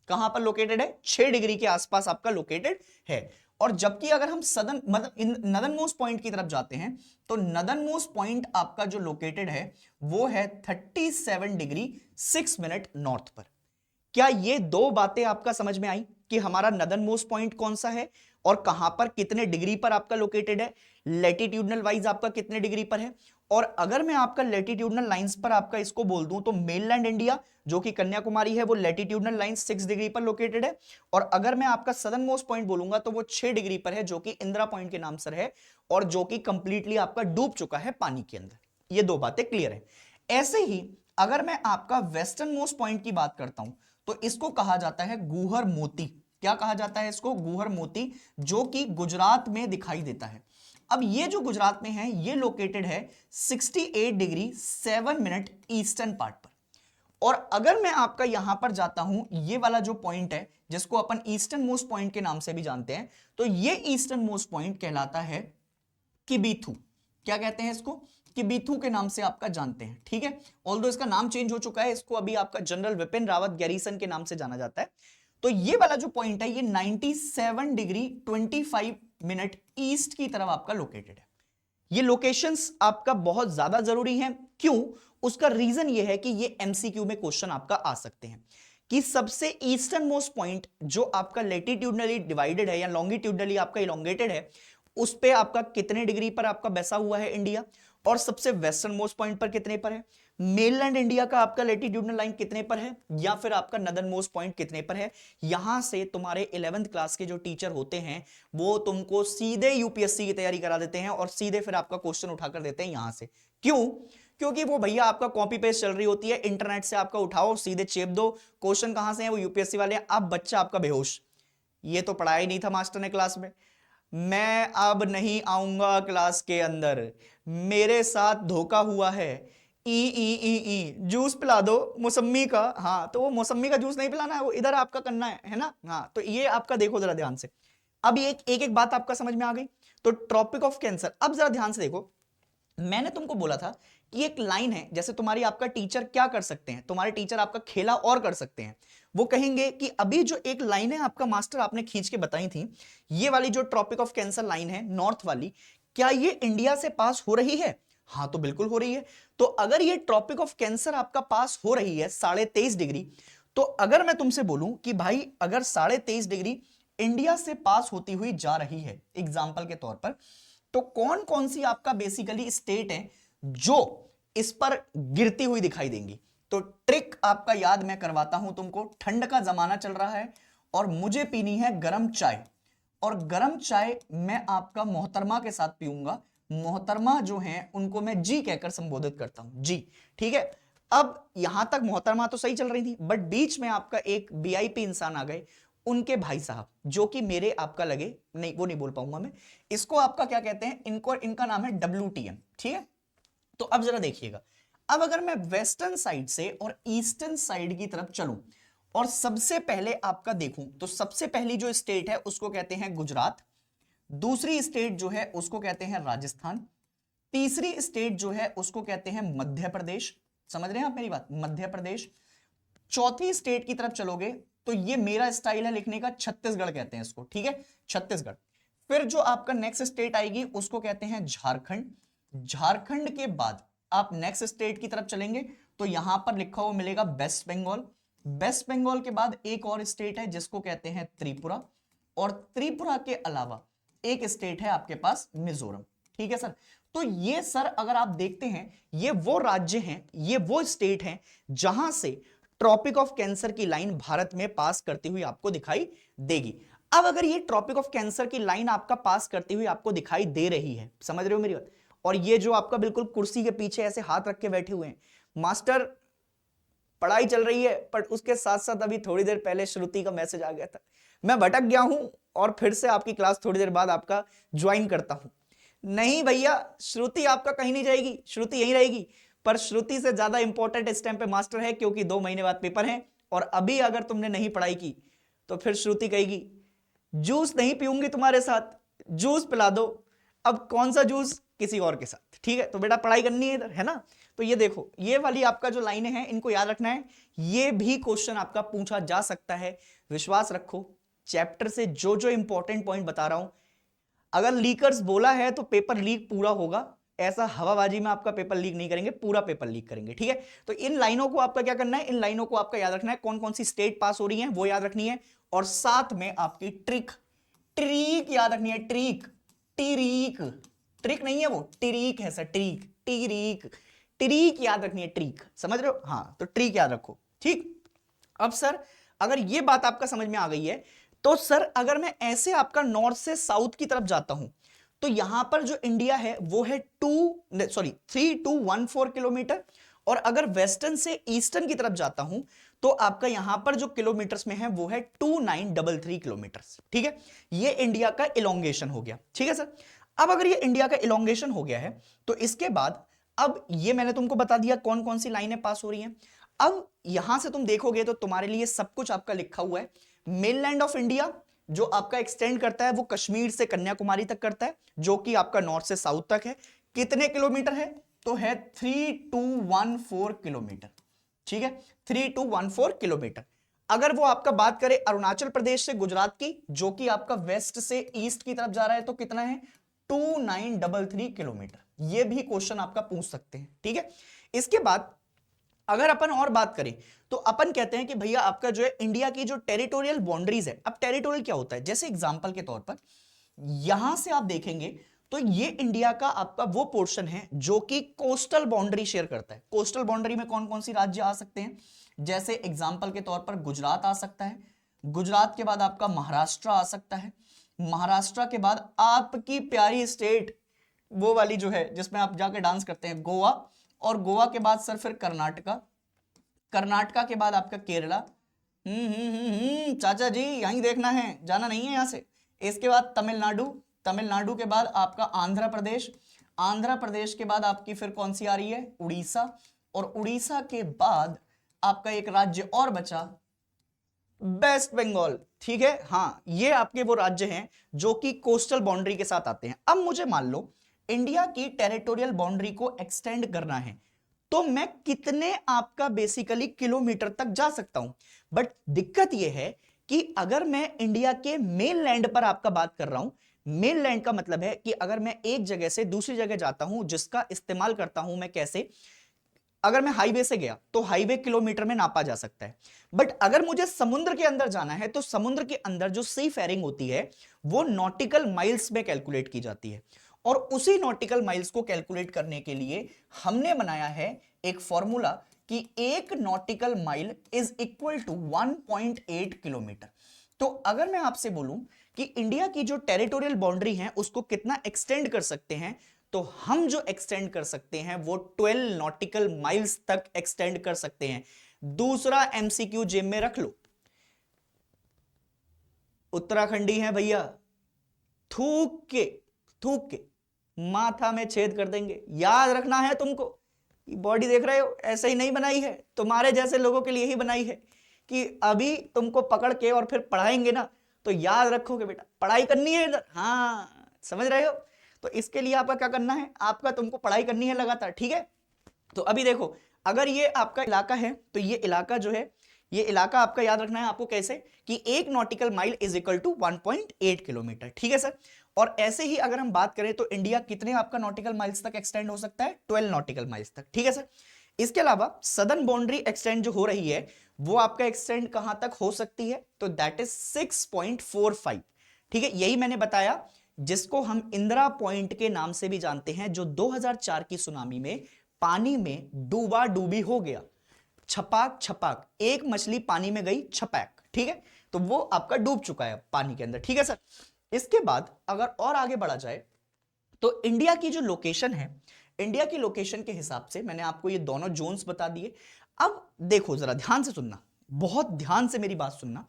कहां पर लोकेटेड है? 6 डिग्री के आसपास आपका लोकेटेड है। और जबकि अगर हम सदन मतलब नदन मोस्ट पॉइंट की तरफ जाते हैं, तो नदन मोस्ट पॉइंट आपका जो लोकेटेड है वो है 37 डिग्री 6 मिनट नॉर्थ पर। क्या ये दो बातें आपका समझ में आई कि हमारा नदन मोस्ट पॉइंट कौन सा है और कहां पर कितने डिग्री पर आपका लोकेटेड है, लैटिट्यूडनल वाइज आपका कितने डिग्री पर है। और अगर मैं आपका लैटिट्यूडनल लाइंस पर आपका इसको बोल दूं, तो मेनलैंड इंडिया जो कि कन्याकुमारी है वो लैटिट्यूडनल लाइन 6 डिग्री पर लोकेटेड है। और अगर मैं आपका सदर्न मोस्ट पॉइंट बोलूंगा तो वो 6 डिग्री पर है, जो कि इंदिरा पॉइंट के नाम से है और जो कि कंप्लीटली आपका डूब चुका है पानी के अंदर। ये दो बातें क्लियर है। ऐसे ही अगर मैं आपका वेस्टर्न मोस्ट पॉइंट की बात करता हूं, तो इसको कहा जाता है गुहर मोती। क्या कहा जाता है इसको? गुहर मोती, जो कि गुजरात में दिखाई देता है। अब ये जो गुजरात में है ये लोकेटेड है 68 डिग्री 7 मिनट ईस्टर्न पार्ट पर। और अगर मैं आपका यहां पर जाता हूं, ये वाला जो पॉइंट है जिसको अपन ईस्टर्न मोस्ट पॉइंट के नाम से भी जानते हैं, तो ये ईस्टर्न मोस्ट पॉइंट कहलाता है किबीथू। क्या कहते हैं इसको? किबीथू के नाम से आपका जानते हैं, ठीक है। ऑल्दो इसका नाम चेंज हो चुका है, इसको अभी आपका जनरल विपिन रावत गैरीसन के नाम से जाना जाता है। तो ये वाला जो पॉइंट है ये 97 डिग्री 25 मिनट ईस्ट की तरफ आपका लोकेटेड है। ये लोकेशंस आपका बहुत ज्यादा जरूरी हैं। क्यों? उसका रीजन ये है कि ये एमसीक्यू में क्वेश्चन आपका आ सकते हैं कि सबसे ईस्टर्न मोस्ट पॉइंट जो आपका लैटिट्यूडनली डिवाइडेड है या लॉन्गिट्यूडनली आपका इलोंगेटेड है, उस पे आपका कितने डिग्री पर आपका बैसा हुआ है इंडिया, और सबसे वेस्टर्न मोस्ट पॉइंट पर कितने पर है, मेनलैंड इंडिया का आपका लैटिट्यूडनल लाइन कितने पर है, या फिर आपका नदर्न मोस्ट पॉइंट कितने पर है। यहां से तुम्हारे 11th क्लास के जो टीचर होते हैं वो तुमको सीधे यूपीएससी की तैयारी करा देते हैं और सीधे फिर आपका क्वेश्चन उठाकर देते हैं यहां से। क्यों? क्योंकि वो भैया आपका कॉपी पेस्ट चल रही होती है, इंटरनेट से आपका उठाओ सीधे चेप दो, क्वेश्चन कहां से है वो यूपीएससी वाले हैं। अब बच्चा आपका बेहोश, ये तो पढ़ाया ही नहीं था मास्टर ने क्लास में, मैं अब नहीं आऊंगा क्लास के अंदर, मेरे साथ धोखा हुआ है, ई जूस पिला दो मौसम्मी का। हाँ, तो वो मौसम्मी का जूस नहीं पिलाना है, वो इधर आपका करना है ना। हाँ, तो ये आपका देखो जरा ध्यान से। अब एक एक बात आपका समझ में आ गई। तो ट्रॉपिक ऑफ कैंसर, अब जरा ध्यान से देखो, मैंने तुमको बोला था कि एक लाइन है, जैसे तुम्हारी आपका टीचर क्या कर सकते हैं, तुम्हारे टीचर आपका खेला और कर सकते हैं। वो कहेंगे कि अभी जो एक लाइन है आपका मास्टर आपने खींच के बताई थी, ये वाली जो ट्रॉपिक ऑफ कैंसर लाइन है नॉर्थ वाली, क्या ये इंडिया से पास हो रही है? हाँ, तो बिल्कुल हो रही है। तो अगर ये ट्रॉपिक ऑफ कैंसर आपका पास हो रही है 23.5 डिग्री, तो अगर मैं तुमसे बोलूं कि भाई अगर 23.5 डिग्री इंडिया से पास होती हुई जा रही है एग्जाम्पल के तौर पर, तो कौन कौन सी आपका बेसिकली स्टेट है जो इस पर गिरती हुई दिखाई देंगी? तो ट्रिक आपका याद मैं करवाता हूं तुमको। ठंड का जमाना चल रहा है और मुझे पीनी है गरम चाय, और गरम चाय मैं आपका मोहतरमा के साथ पीऊंगा। मोहतरमा जो हैं उनको मैं जी कहकर संबोधित करता हूं, जी, ठीक है। अब यहां तक मोहतरमा तो सही चल रही थी, बट बीच में आपका एक वीआईपी इंसान आ गए, उनके भाई साहब जो कि मेरे आपका लगे, नहीं वो नहीं बोल पाऊंगा मैं, इसको आपका क्या कहते हैं, इनको, इनका नाम है WTM, ठीक है। तो अब जरा देखिएगा, अब अगर मैं वेस्टर्न साइड से और ईस्टर्न साइड की तरफ चलूं और सबसे पहले आपका देखूं, तो सबसे पहली जो स्टेट है उसको कहते हैं गुजरात, दूसरी स्टेट जो है उसको कहते हैं राजस्थान, तीसरी स्टेट जो है उसको कहते हैं मध्य प्रदेश। समझ रहे हैं आप मेरी बात? मध्य प्रदेश। चौथी स्टेट की तरफ चलोगे तो ये मेरा स्टाइल है लिखने का, छत्तीसगढ़ कहते हैं इसको, ठीक है, छत्तीसगढ़। फिर जो आपका नेक्स्ट स्टेट आएगी उसको कहते हैं झारखंड। झारखंड के बाद आप नेक्स्ट स्टेट की तरफ चलेंगे तो यहां पर लिखा हुआ मिलेगा वेस्ट बंगाल। वेस्ट बंगाल के बाद एक और स्टेट है जिसको कहते हैं त्रिपुरा, और त्रिपुरा के अलावा एक स्टेट है आपके पास मिजोरम, ठीक है सर। तो ये सर अगर आप देखते हैं ये वो राज्य हैं, ये वो स्टेट हैं जहां से ट्रॉपिक ऑफ कैंसर की लाइन भारत में पास करती हुई आपको दिखाई देगी। अब अगर ये ट्रॉपिक ऑफ कैंसर की लाइन आपका पास करती हुई आपको दिखाई दे रही है, समझ रहे हो मेरी बात, और ये जो आपका बिल्कुल कुर्सी के पीछे ऐसे हाथ रख के बैठे हुए हैं, मास्टर पढ़ाई चल रही है, पर उसके साथ साथ अभी थोड़ी देर पहले श्रुति का मैसेज आ गया था, मैं भटक गया हूं और फिर से आपकी क्लास थोड़ी देर बाद आपका ज्वाइन करता हूं। नहीं भैया, श्रुति आपका कहीं नहीं जाएगी, श्रुति यहीं रहेगी। पर श्रुति से ज्यादा इंपॉर्टेंट इस टाइम पे मास्टर है, क्योंकि 2 महीने बाद पेपर है। और अभी अगर तुमने नहीं पढ़ाई की तो फिर श्रुति कहेगी जूस नहीं पीऊंगी तुम्हारे साथ, जूस पिला दो। अब कौन सा जूस, किसी और के साथ, ठीक है। तो बेटा पढ़ाई करनी है इधर, है ना। तो ये देखो, ये वाली आपका जो लाइनें हैं इनको याद रखना है। ये भी क्वेश्चन आपका पूछा जा सकता है, विश्वास रखो। चैप्टर से जो जो इंपॉर्टेंट पॉइंट बता रहा हूं, अगर लीकर्स बोला है तो पेपर लीक पूरा होगा। ऐसा हवाबाजी में आपका पेपर लीक नहीं करेंगे, पूरा पेपर लीक करेंगे, ठीक है। तो इन लाइनों को आपका क्या करना है, इन लाइनों को आपका याद रखना है। कौन कौन सी स्टेट पास हो रही है वो याद रखनी है, और साथ में आपकी ट्रिक, ट्रीक याद रखनी है। ट्रीक, टिरीक, ट्रिक नहीं है वो, टिरीक है सर, ट्रीक, टिरीक, ट्रीक याद रखनी है, ट्रीक, समझ रहे हो। हाँ, तो ट्रीक याद रखो, ठीक। अब सर अगर ये बात आपका समझ में आ गई है, तो सर अगर मैं ऐसे आपका नॉर्थ से साउथ की तरफ जाता हूं, तो यहां पर जो इंडिया है वो है 3214 किलोमीटर। और अगर वेस्टर्न से ईस्टर्न की तरफ जाता हूं तो आपका यहां पर जो किलोमीटर्स में है वो है 2933 किलोमीटर्स, ठीक है। ये इंडिया का इलोंगेशन हो गया, ठीक है सर। अब अगर ये इंडिया का इलोंगेशन हो गया है तो इसके बाद अब ये मैंने तुमको बता दिया कौन कौन सी लाइनें पास हो रही हैं। अब यहां से तुम देखोगे तो तुम्हारे लिए सब कुछ आपका लिखा हुआ है। मेनलैंड ऑफ इंडिया जो आपका एक्सटेंड करता है वो कश्मीर से कन्याकुमारी तक करता है, जो कि आपका नॉर्थ से साउथ तक है। कितने किलोमीटर है, तो है 3214 किलोमीटर, ठीक है, 3214 किलोमीटर। अगर वो आपका बात करें अरुणाचल प्रदेश से गुजरात की, जो कि आपका वेस्ट से ईस्ट की तरफ जा रहा है, तो कितना है 2933 किलोमीटर। ये भी क्वेश्चन आपका पूछ सकते हैं, ठीक है। इसके बाद अगर अपन और बात करें तो अपन कहते हैं कि भैया आपका जो है इंडिया की जो टेरिटोरियल बाउंड्रीज है। अब टेरिटोरियल क्या होता है, जैसे एग्जांपल के तौर पर यहां से आप देखेंगे तो ये इंडिया का आपका वो पोर्शन है जो कि कोस्टल बाउंड्री शेयर करता है। कोस्टल बाउंड्री में कौन कौन सी राज्य आ सकते हैं, जैसे एग्जांपल के तौर पर गुजरात आ सकता है, गुजरात के बाद आपका महाराष्ट्र आ सकता है, महाराष्ट्र के बाद आपकी प्यारी स्टेट वो वाली जो है जिसमें आप जाके डांस करते हैं, गोवा, और गोवा के बाद सर फिर कर्नाटका, कर्नाटका के बाद आपका केरला। चाचा जी यहीं देखना है, जाना नहीं है यहां से। इसके बाद तमिलनाडु, तमिलनाडु के बाद आपका आंध्र प्रदेश, आंध्र प्रदेश के बाद आपकी फिर कौन सी आ रही है, उड़ीसा, और उड़ीसा के बाद आपका एक राज्य और बचा वेस्ट बंगाल, ठीक है। हाँ, ये आपके वो राज्य हैं जो कि कोस्टल बाउंड्री के साथ आते हैं। अब मुझे मान लो इंडिया की टेरिटोरियल बाउंड्री को एक्सटेंड करना है, तो मैं कितने आपका बेसिकली किलोमीटर तक जा सकता हूं। बट दिक्कत यह है कि अगर मैं इंडिया के मेन लैंड पर आपका बात कर रहा हूं, मेन लैंड का मतलब है कि अगर मैं एक जगह से दूसरी जगह जाता हूं, जिसका इस्तेमाल करता हूं मैं कैसे, अगर मैं हाईवे से गया तो हाईवे किलोमीटर में नापा जा सकता है। बट अगर मुझे समुद्र के अंदर जाना है तो समुद्र के अंदर जो सी फेरिंग होती है वो नॉटिकल माइल्स में कैलकुलेट की जाती है। और उसी नॉटिकल माइल्स को कैलकुलेट करने के लिए हमने बनाया है एक फॉर्मूला कि एक nautical mile is equal to 1.8 kilometre. तो अगर मैं आपसे बोलूं कि इंडिया की जो टेरिटोरियल बाउंड्री है उसको कितना एक्सटेंड कर सकते हैं, तो हम जो एक्सटेंड कर सकते हैं वो 12 नॉटिकल माइल्स तक एक्सटेंड कर सकते हैं। दूसरा एमसीक्यू जेब में रख लो, उत्तराखंडी है भैया, थूक के माथा में छेद कर देंगे। याद रखना है तुमको, बॉडी देख रहे हो ऐसे ही नहीं बनाई है, तुम्हारे जैसे लोगों के लिए ही बनाई है कि अभी तुमको पकड़ के और फिर पढ़ाएंगे ना, तो याद रखोगे बेटा पढ़ाई करनी है इधर। हाँ समझ रहे हो, तो इसके लिए आपका क्या करना है, आपका तुमको पढ़ाई करनी है लगातार, ठीक है। तो अभी देखो अगर ये आपका इलाका है तो ये इलाका जो है, ये इलाका आपका याद रखना है आपको कैसे, कि एक nautical mile is equal to 1.8 kilometre, ठीक है सर। और ऐसे ही अगर हम बात करें तो इंडिया कितने आपका नॉटिकल माइल्स तक एक्सटेंड हो सकता है, 12 नॉटिकल माइल्स तक, ठीक है सर। इसके अलावा सदर्न बाउंड्री एक्सटेंड जो हो रही है वो आपका एक्सटेंड कहां तक हो सकती है, तो दैट इज 6.45, ठीक है। यही मैंने बताया जिसको हम इंदिरा पॉइंट के नाम से भी जानते हैं, जो 2004 की सुनामी में पानी में डूबा डूबी हो गया। छपाक छपाक, एक मछली पानी में गई छपाक, ठीक है, तो वो आपका डूब चुका है पानी के अंदर, ठीक है सर। इसके बाद अगर और आगे बढ़ा जाए तो इंडिया की जो लोकेशन है, इंडिया की लोकेशन के हिसाब से मैंने आपको ये दोनों जोन्स बता दिए। अब देखो जरा ध्यान से सुनना, बहुत ध्यान से मेरी बात सुनना,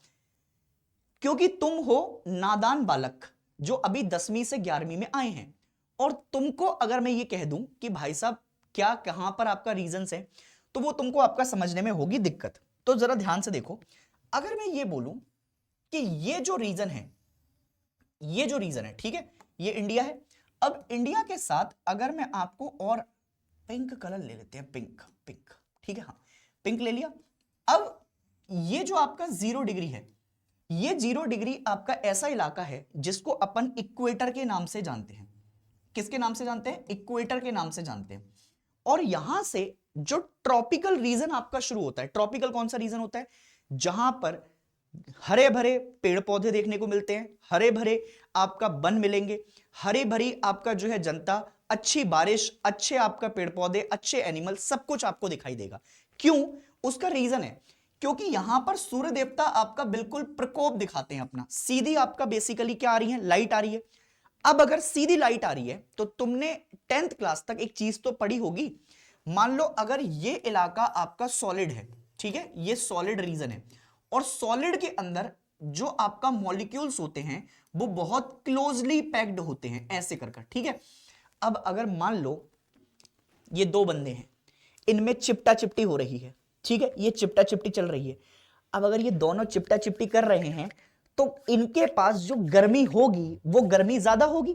क्योंकि तुम हो नादान बालक जो अभी 10वीं से 11वीं में आए हैं, और तुमको अगर मैं ये कह दूं कि भाई साहब क्या कहां पर आपका रीजंस है, तो वो तुमको आपका समझने में होगी दिक्कत। तो जरा ध्यान से देखो, अगर मैं ये बोलूं कि ये जो रीजन है, ये जो रीजन है, ठीक है, ये इंडिया है। अब इंडिया के साथ अगर मैं आपको और पिंक कलर ले लेते हैं, पिंक पिंक, ठीक है, हाँ पिंक ले लिया। अब ये जो आपका 0 डिग्री है, ये 0 डिग्री आपका ऐसा इलाका है जिसको अपन इक्वेटर के नाम से जानते हैं। किसके नाम से जानते हैं? इक्वेटर के नाम से जानते हैं। और यहां से जो ट्रॉपिकल रीजन आपका शुरू होता है, ट्रॉपिकल कौन सा रीजन होता है? जहां पर हरे भरे पेड़ पौधे देखने को मिलते हैं, हरे भरे आपका वन मिलेंगे, हरे भरी आपका जो है जनता, अच्छी बारिश, अच्छे आपका पेड़ पौधे, अच्छे एनिमल, सब कुछ आपको दिखाई देगा। क्यों? उसका रीजन है क्योंकि यहां पर सूर्य देवता आपका बिल्कुल प्रकोप दिखाते हैं अपना। सीधी आपका बेसिकली क्या आ रही है? लाइट आ रही है। अब अगर सीधी लाइट आ रही है तो तुमने 10th क्लास तक एक चीज तो पढ़ी होगी, मान लो अगर ये इलाका आपका सॉलिड है, ठीक है, ये सॉलिड रीजन है, और सॉलिड के अंदर जो आपका मॉलिक्यूल्स होते हैं वो बहुत क्लोजली पैक्ड होते हैं, ऐसे कर, ठीक है। अब अगर मान लो ये दो बंदे हैं, इनमें चिपटा चिपटी हो रही है, ठीक है, ये चिपटा चिपटी चल रही है। अब अगर ये दोनों चिपटा चिपटी कर रहे हैं तो इनके पास जो गर्मी होगी वो गर्मी ज्यादा होगी,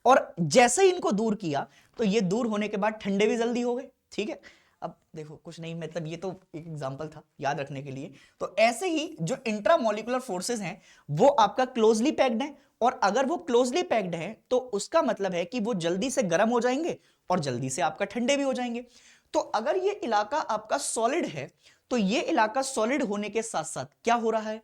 और जैसे ही इनको दूर किया तो ये दूर होने के बाद ठंडे भी जल्दी हो गए, ठीक है। अब देखो कुछ नहीं, मतलब ये तो एक एग्जांपल था याद रखने के लिए। तो ऐसे ही जो इंट्रामोलिकुलर फोर्सेस हैं वो आपका क्लोजली पैक्ड है, और अगर वो क्लोजली पैक्ड है तो उसका मतलब है कि वो जल्दी से गर्म हो जाएंगे और जल्दी से आपका ठंडे भी हो जाएंगे। तो अगर ये इलाका आपका सॉलिड है तो ये इलाका सॉलिड होने के साथ साथ क्या हो रहा है,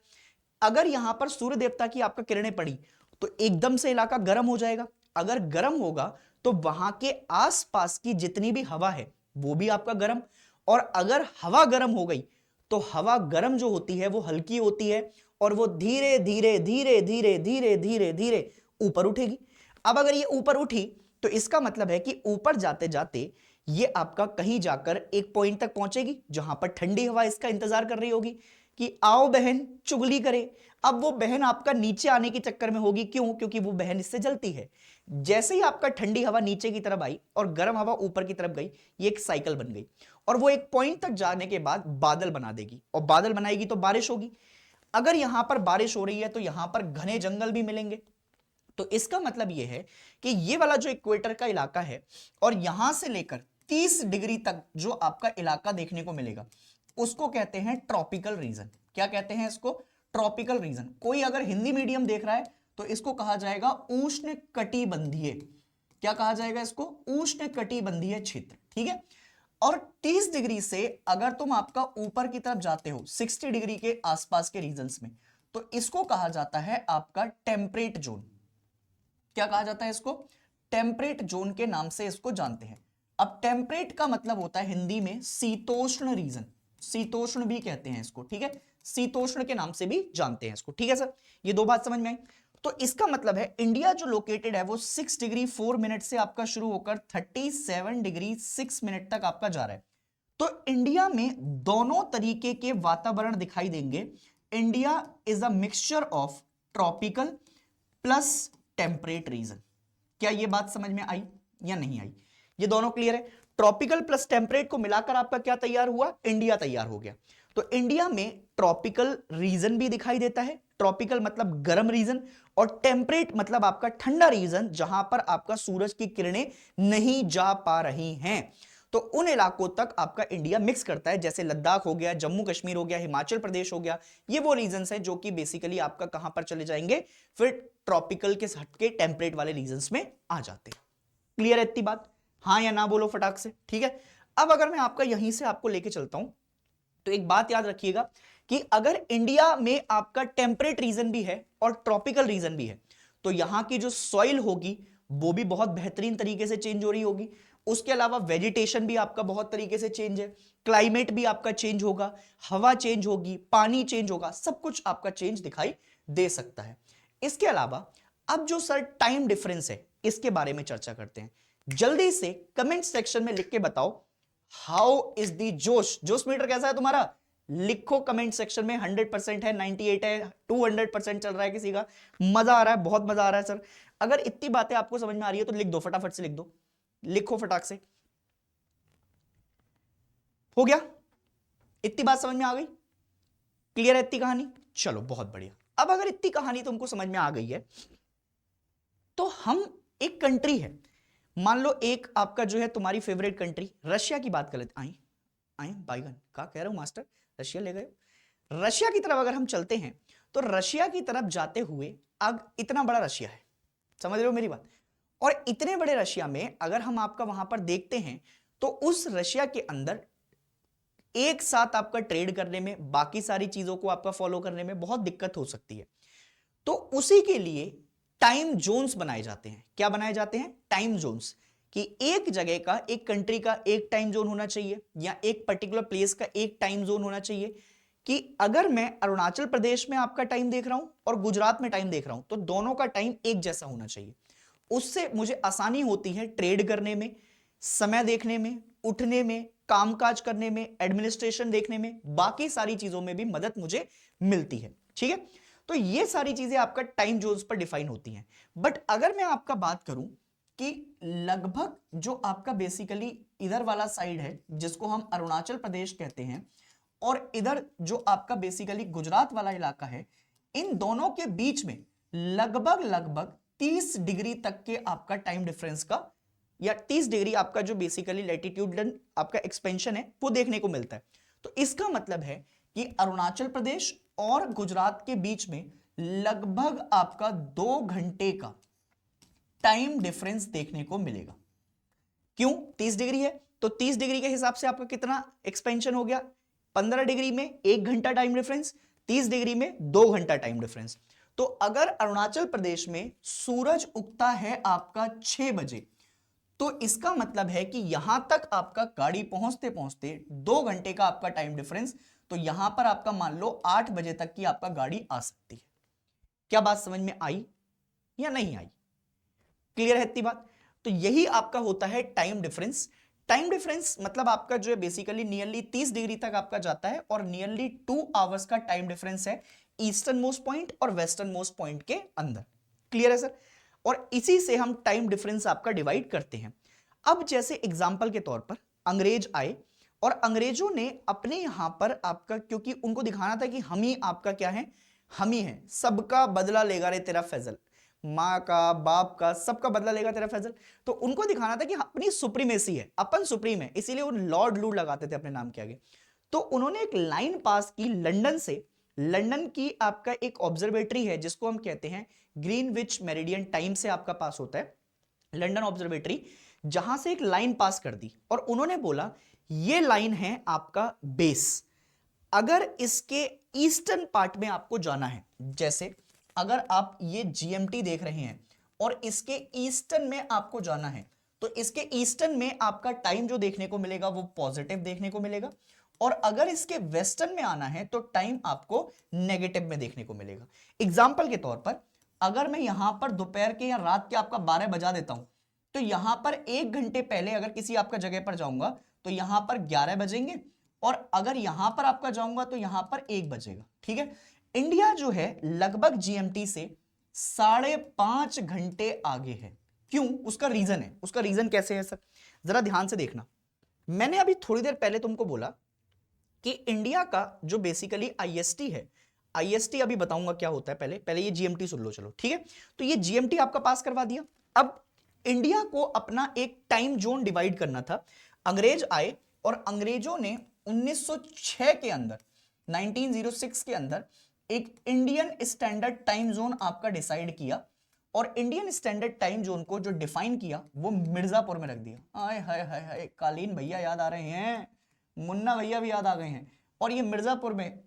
अगर यहां पर सूर्य देवता की आपका किरणें पड़ी तो एकदम से इलाका गर्म हो जाएगा। अगर गर्म होगा तो वहां के आसपास की जितनी भी हवा है वो भी आपका गर्म, और अगर हवा गर्म हो गई तो हवा गर्म जो होती है वो हल्की होती है और वो धीरे धीरे धीरे धीरे धीरे धीरे धीरे ऊपर उठेगी। अब अगर ये ऊपर उठी तो इसका मतलब है कि ऊपर जाते जाते ये आपका कहीं जाकर एक पॉइंट तक पहुंचेगी जहां पर ठंडी हवा इसका इंतजार कर रही होगी कि आओ बहन चुगली करे। अब वो बहन आपका नीचे आने के चक्कर में होगी, क्यों? क्योंकि वो बहन इससे जलती है। जैसे ही आपका ठंडी हवा नीचे की तरफ आई और गर्म हवा ऊपर की तरफ गई, ये एक साइकिल बन गई, और वो एक पॉइंट तक जाने के बाद बादल बना देगी, और बादल बनाएगी तो बारिश होगी। अगर यहां पर बारिश हो रही है तो यहां पर घने जंगल भी मिलेंगे। तो इसका मतलब यह है कि ये वाला जो इक्वेटर का इलाका है और यहां से लेकर 30 डिग्री तक जो आपका इलाका देखने को मिलेगा उसको कहते हैं ट्रॉपिकल रीजन। क्या कहते हैं इसको? Tropical region. कोई अगर हिंदी मीडियम देख रहा है तो इसको कहा जाएगा उष्ण कटिबंधीय। क्या कहा जाएगा इसको? उष्ण कटिबंधीय क्षेत्र, ठीक है। और 30 डिग्री से अगर तुम आपका ऊपर की तरफ जाते हो 60 डिग्री के आसपास के रीजन्स में, तो इसको कहा जाता है आपका टेम्परेट जोन। क्या कहा जाता है इसको? टेम्परेट जोन के नाम से इसको जानते हैं। अब टेम्परेट का मतलब होता है हिंदी में शीतोष्ण रीजन, शीतोष्ण भी कहते हैं इसको, ठीक है, शीतोष्ण के नाम से भी जानते हैं इसको, ठीक है सर। ये दो बात समझ में आई। तो इसका मतलब है इंडिया जो लोकेटेड है वो 6 डिग्री 4 मिनट से आपका शुरू होकर 37 डिग्री 6 मिनट तक आपका जा रहा है। तो इंडिया में दोनों तरीके के वातावरण दिखाई देंगे। India is a mixture of tropical plus temperate region. क्या ये बात समझ में आई या नहीं आई? ये दोनों क्लियर है? ट्रॉपिकल प्लस टेम्परेट को मिलाकर आपका क्या तैयार हुआ? इंडिया तैयार हो गया। तो इंडिया में ट्रॉपिकल रीजन भी दिखाई देता है। ट्रॉपिकल मतलब गर्म रीजन, और टेम्परेट मतलब आपका ठंडा रीजन जहां पर आपका सूरज की किरणें नहीं जा पा रही हैं। तो उन इलाकों तक आपका इंडिया मिक्स करता है, जैसे लद्दाख हो गया, जम्मू कश्मीर हो गया, हिमाचल प्रदेश हो गया। ये वो रीजन्स हैं जो कि बेसिकली आपका कहां पर चले जाएंगे, फिर ट्रॉपिकल के हटके टेम्परेट वाले रीजन्स में आ जाते हैं। क्लियर है इतनी बात? हाँ या ना बोलो फटाक से, ठीक है। अब अगर मैं आपका यहीं से आपको लेके चलता हूं तो एक बात याद रखिएगा कि अगर इंडिया में आपका टेम्परेट रीजन भी है और ट्रॉपिकल रीजन भी है तो यहां की जो सॉइल होगी वो भी बहुत बेहतरीन तरीके से चेंज हो रही होगी। उसके अलावा वेजिटेशन भी आपका बहुत तरीके से चेंज है, क्लाइमेट भी आपका चेंज होगा, हवा चेंज होगी, पानी चेंज होगा, सब कुछ आपका चेंज दिखाई दे सकता है। इसके अलावा अब जो सर टाइम डिफरेंस है इसके बारे में चर्चा करते हैं। जल्दी से कमेंट सेक्शन में लिख के बताओ हाउ इज दी जोश, जोश मीटर कैसा है तुम्हारा? लिखो कमेंट सेक्शन में। 100% है, 98 है, 200% चल रहा है किसी का। मजा आ रहा है, बहुत मजा आ रहा है सर। अगर इतनी बातें आपको समझ में आ रही है तो लिख दो, फटाफट से लिख दो, लिखो फटाक से। हो गया? इतनी बात समझ में आ गई? क्लियर है इतनी कहानी? चलो बहुत बढ़िया। अब अगर इतनी कहानी तुमको समझ में आ गई है तो हम एक कंट्री है, मान लो एक आपका जो है तुम्हारी फेवरेट कंट्री रशिया की बात कर लेते। आई आई बाइगन का कह रहा हूं मास्टर, रशिया ले गए। रशिया की तरफ अगर हम चलते हैं तो रशिया की तरफ जाते हुए अब इतना बड़ा रशिया है, समझ रहे हो मेरी बात? और इतने बड़े रशिया में अगर हम आपका वहां पर देखते हैं तो उस रशिया के अंदर एक साथ आपका ट्रेड करने में, बाकी सारी चीजों को आपका फॉलो करने में बहुत दिक्कत हो सकती है। तो उसी के लिए टाइम जोन्स बनाए जाते हैं। क्या बनाए जाते हैं? टाइम जोन्स, कि एक जगह का, एक कंट्री का एक टाइम जोन होना चाहिए या एक पर्टिकुलर प्लेस का एक टाइम जोन होना चाहिए। कि अगर मैं अरुणाचल प्रदेश में आपका टाइम देख रहा हूं और गुजरात में टाइम देख रहा हूं तो दोनों का टाइम एक जैसा होना चाहिए। उससे मुझे आसानी होती है ट्रेड करने में, समय देखने में, उठने में, कामकाज करने में, एडमिनिस्ट्रेशन देखने में, बाकी सारी चीजों में भी मदद मुझे मिलती है। ठीक है, तो ये सारी चीजें आपका टाइम जोन्स पर डिफाइन होती हैं। बट अगर मैं आपका बात करूं कि लगभग जो आपका बेसिकली इधर वाला साइड है जिसको हम अरुणाचल प्रदेश कहते हैं और इधर जो आपका बेसिकली गुजरात वाला इलाका है, इन दोनों के बीच में लगभग लगभग 30 डिग्री तक के आपका टाइम डिफरेंस का, या 30 डिग्री आपका जो बेसिकली लैटिट्यूड आपका एक्सपेंशन है वो देखने को मिलता है। तो इसका मतलब है कि अरुणाचल प्रदेश और गुजरात के बीच में लगभग आपका 2 घंटे का टाइम डिफरेंस देखने को मिलेगा। क्यों? 30 डिग्री है तो 30 डिग्री के हिसाब से आपका कितना एक्सपेंशन हो गया? 15 डिग्री में 1 घंटा टाइम डिफरेंस, 30 डिग्री में 2 घंटा टाइम डिफरेंस। तो अगर अरुणाचल प्रदेश में सूरज उगता है आपका 6 बजे तो इसका मतलब है कि यहां तक आपका गाड़ी पहुंचते पहुंचते 2 घंटे का आपका टाइम डिफरेंस, तो यहां पर आपका मान लो 8 बजे तक की आपका गाड़ी आ सकती है। क्या बात समझ में आई या नहीं आई? क्लियर है इतनी बात? तो यही आपका होता है टाइम डिफरेंस। टाइम डिफरेंस मतलब आपका जो है बेसिकली नियरली 30 डिग्री तक आपका जाता है और नियरली 2 आवर्स का टाइम डिफरेंस है ईस्टर्न मोस्ट पॉइंट और वेस्टर्न मोस्ट पॉइंट के अंदर। क्लियर है सर? और इसी से हम टाइम डिफरेंस आपका डिवाइड करते हैं। अब जैसे एग्जांपल के तौर पर अंग्रेज आए और अंग्रेजों ने अपने यहां पर आपका, क्योंकि उनको दिखाना था कि हम ही आपका क्या है, हम ही है, सबका बदला लेगा रे तेरा फैजल, माँ का, बाप का, सबका बदला लेगा तेरा फैजल। तो उनको दिखाना था कि अपनी सुप्रीमेसी है, अपन सुप्रीम है, इसीलिए वो लॉर्ड लूड लगाते थे अपने नाम के आगे। तो उन्होंने एक लाइन पास की लंदन से, लंदन की आपका एक ऑब्जर्वेटरी है जिसको हम कहते हैं ग्रीनविच मेरिडियन टाइम से आपका पास होता है, लंदन ऑब्जर्वेटरी, जहां से एक लाइन पास कर दी और उन्होंने बोला ये लाइन है आपका बेस। अगर इसके ईस्टर्न पार्ट में आपको जाना है, जैसे अगर आप ये जीएमटी देख रहे हैं और इसके ईस्टर्न में आपको जाना है, तो इसके ईस्टर्न में आपका टाइम जो देखने को मिलेगा वो पॉजिटिव देखने को मिलेगा, और अगर इसके वेस्टर्न में आना है तो टाइम आपको नेगेटिव में देखने को मिलेगा। एग्जाम्पल के तौर पर अगर मैं यहां पर दोपहर के या रात के आपका 12 बजा देता हूं तो यहां पर 1 घंटे पहले अगर किसी आपका जगह पर जाऊंगा तो यहां पर 11 बजेंगे, और अगर यहां पर आपका जाऊंगा तो यहां पर 1 बजेगा। ठीक है, इंडिया जो है लगभग जीएमटी से 5.5 घंटे आगे है। क्यों? उसका रीजन है। उसका रीजन कैसे है सर, जरा ध्यान से देखना। मैंने अभी थोड़ी देर पहले तुमको बोला कि इंडिया का जो बेसिकली आईएसटी है, आईएसटी अभी बताऊंगा क्या होता है, पहले पहले ये जीएमटी सुन लो। चलो ठीक है, तो ये जीएमटी आपका पास करवा दिया। अब इंडिया को अपना एक टाइम जोन डिवाइड करना था। अंग्रेज आए और अंग्रेजों ने 1906 के अंदर, 1906 के अंदर एक इंडियन स्टैंडर्ड टाइम जोन आपका डिसाइड किया, और इंडियन स्टैंडर्ड टाइम जोन को जो डिफाइन किया वो मिर्जापुर में रख दिया। आय हाय हाय हाय, कालीन भैया याद आ रहे हैं, मुन्ना भैया भी याद आ गए हैं। और ये मिर्जापुर में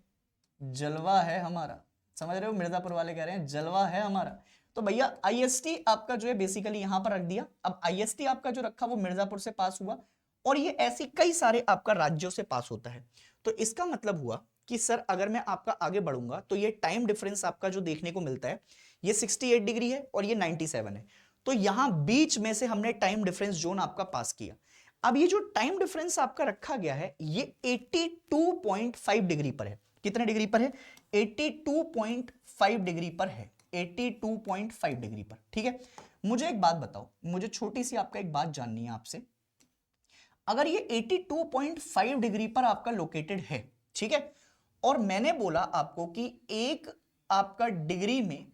जलवा है हमारा, समझ रहे हो? मिर्जापुर वाले कह रहे हैं जलवा है हमारा। तो भैया आईएसटी आपका जो है बेसिकली यहां पर रख दिया। अब आईएसटी आपका जो रखा वो मिर्जापुर से पास हुआ, और ये ऐसी कई सारे आपका राज्यों से पास होता है। तो इसका मतलब हुआ कि सर अगर मैं आपका आगे बढ़ूंगा तो ये टाइम डिफरेंस आपका जो देखने को मिलता है ये 68 डिग्री है और ये 97 है। तो यहां बीच में से हमने टाइम डिफरेंस जोन आपका पास किया। अब ये जो टाइम डिफरेंस आपका रखा गया है ये 82.5 डिग्री पर है। कितने डिग्री पर है? 82.5 डिग्री पर है, 82.5 डिग्री पर। ठीक है, मुझे एक बात बताओ, मुझे छोटी सी आपका एक बात जाननी है आपसे। अगर ये 82.5 डिग्री पर आपका लोकेटेड है, ठीक है, और मैंने बोला आपको कि एक आपका डिग्री में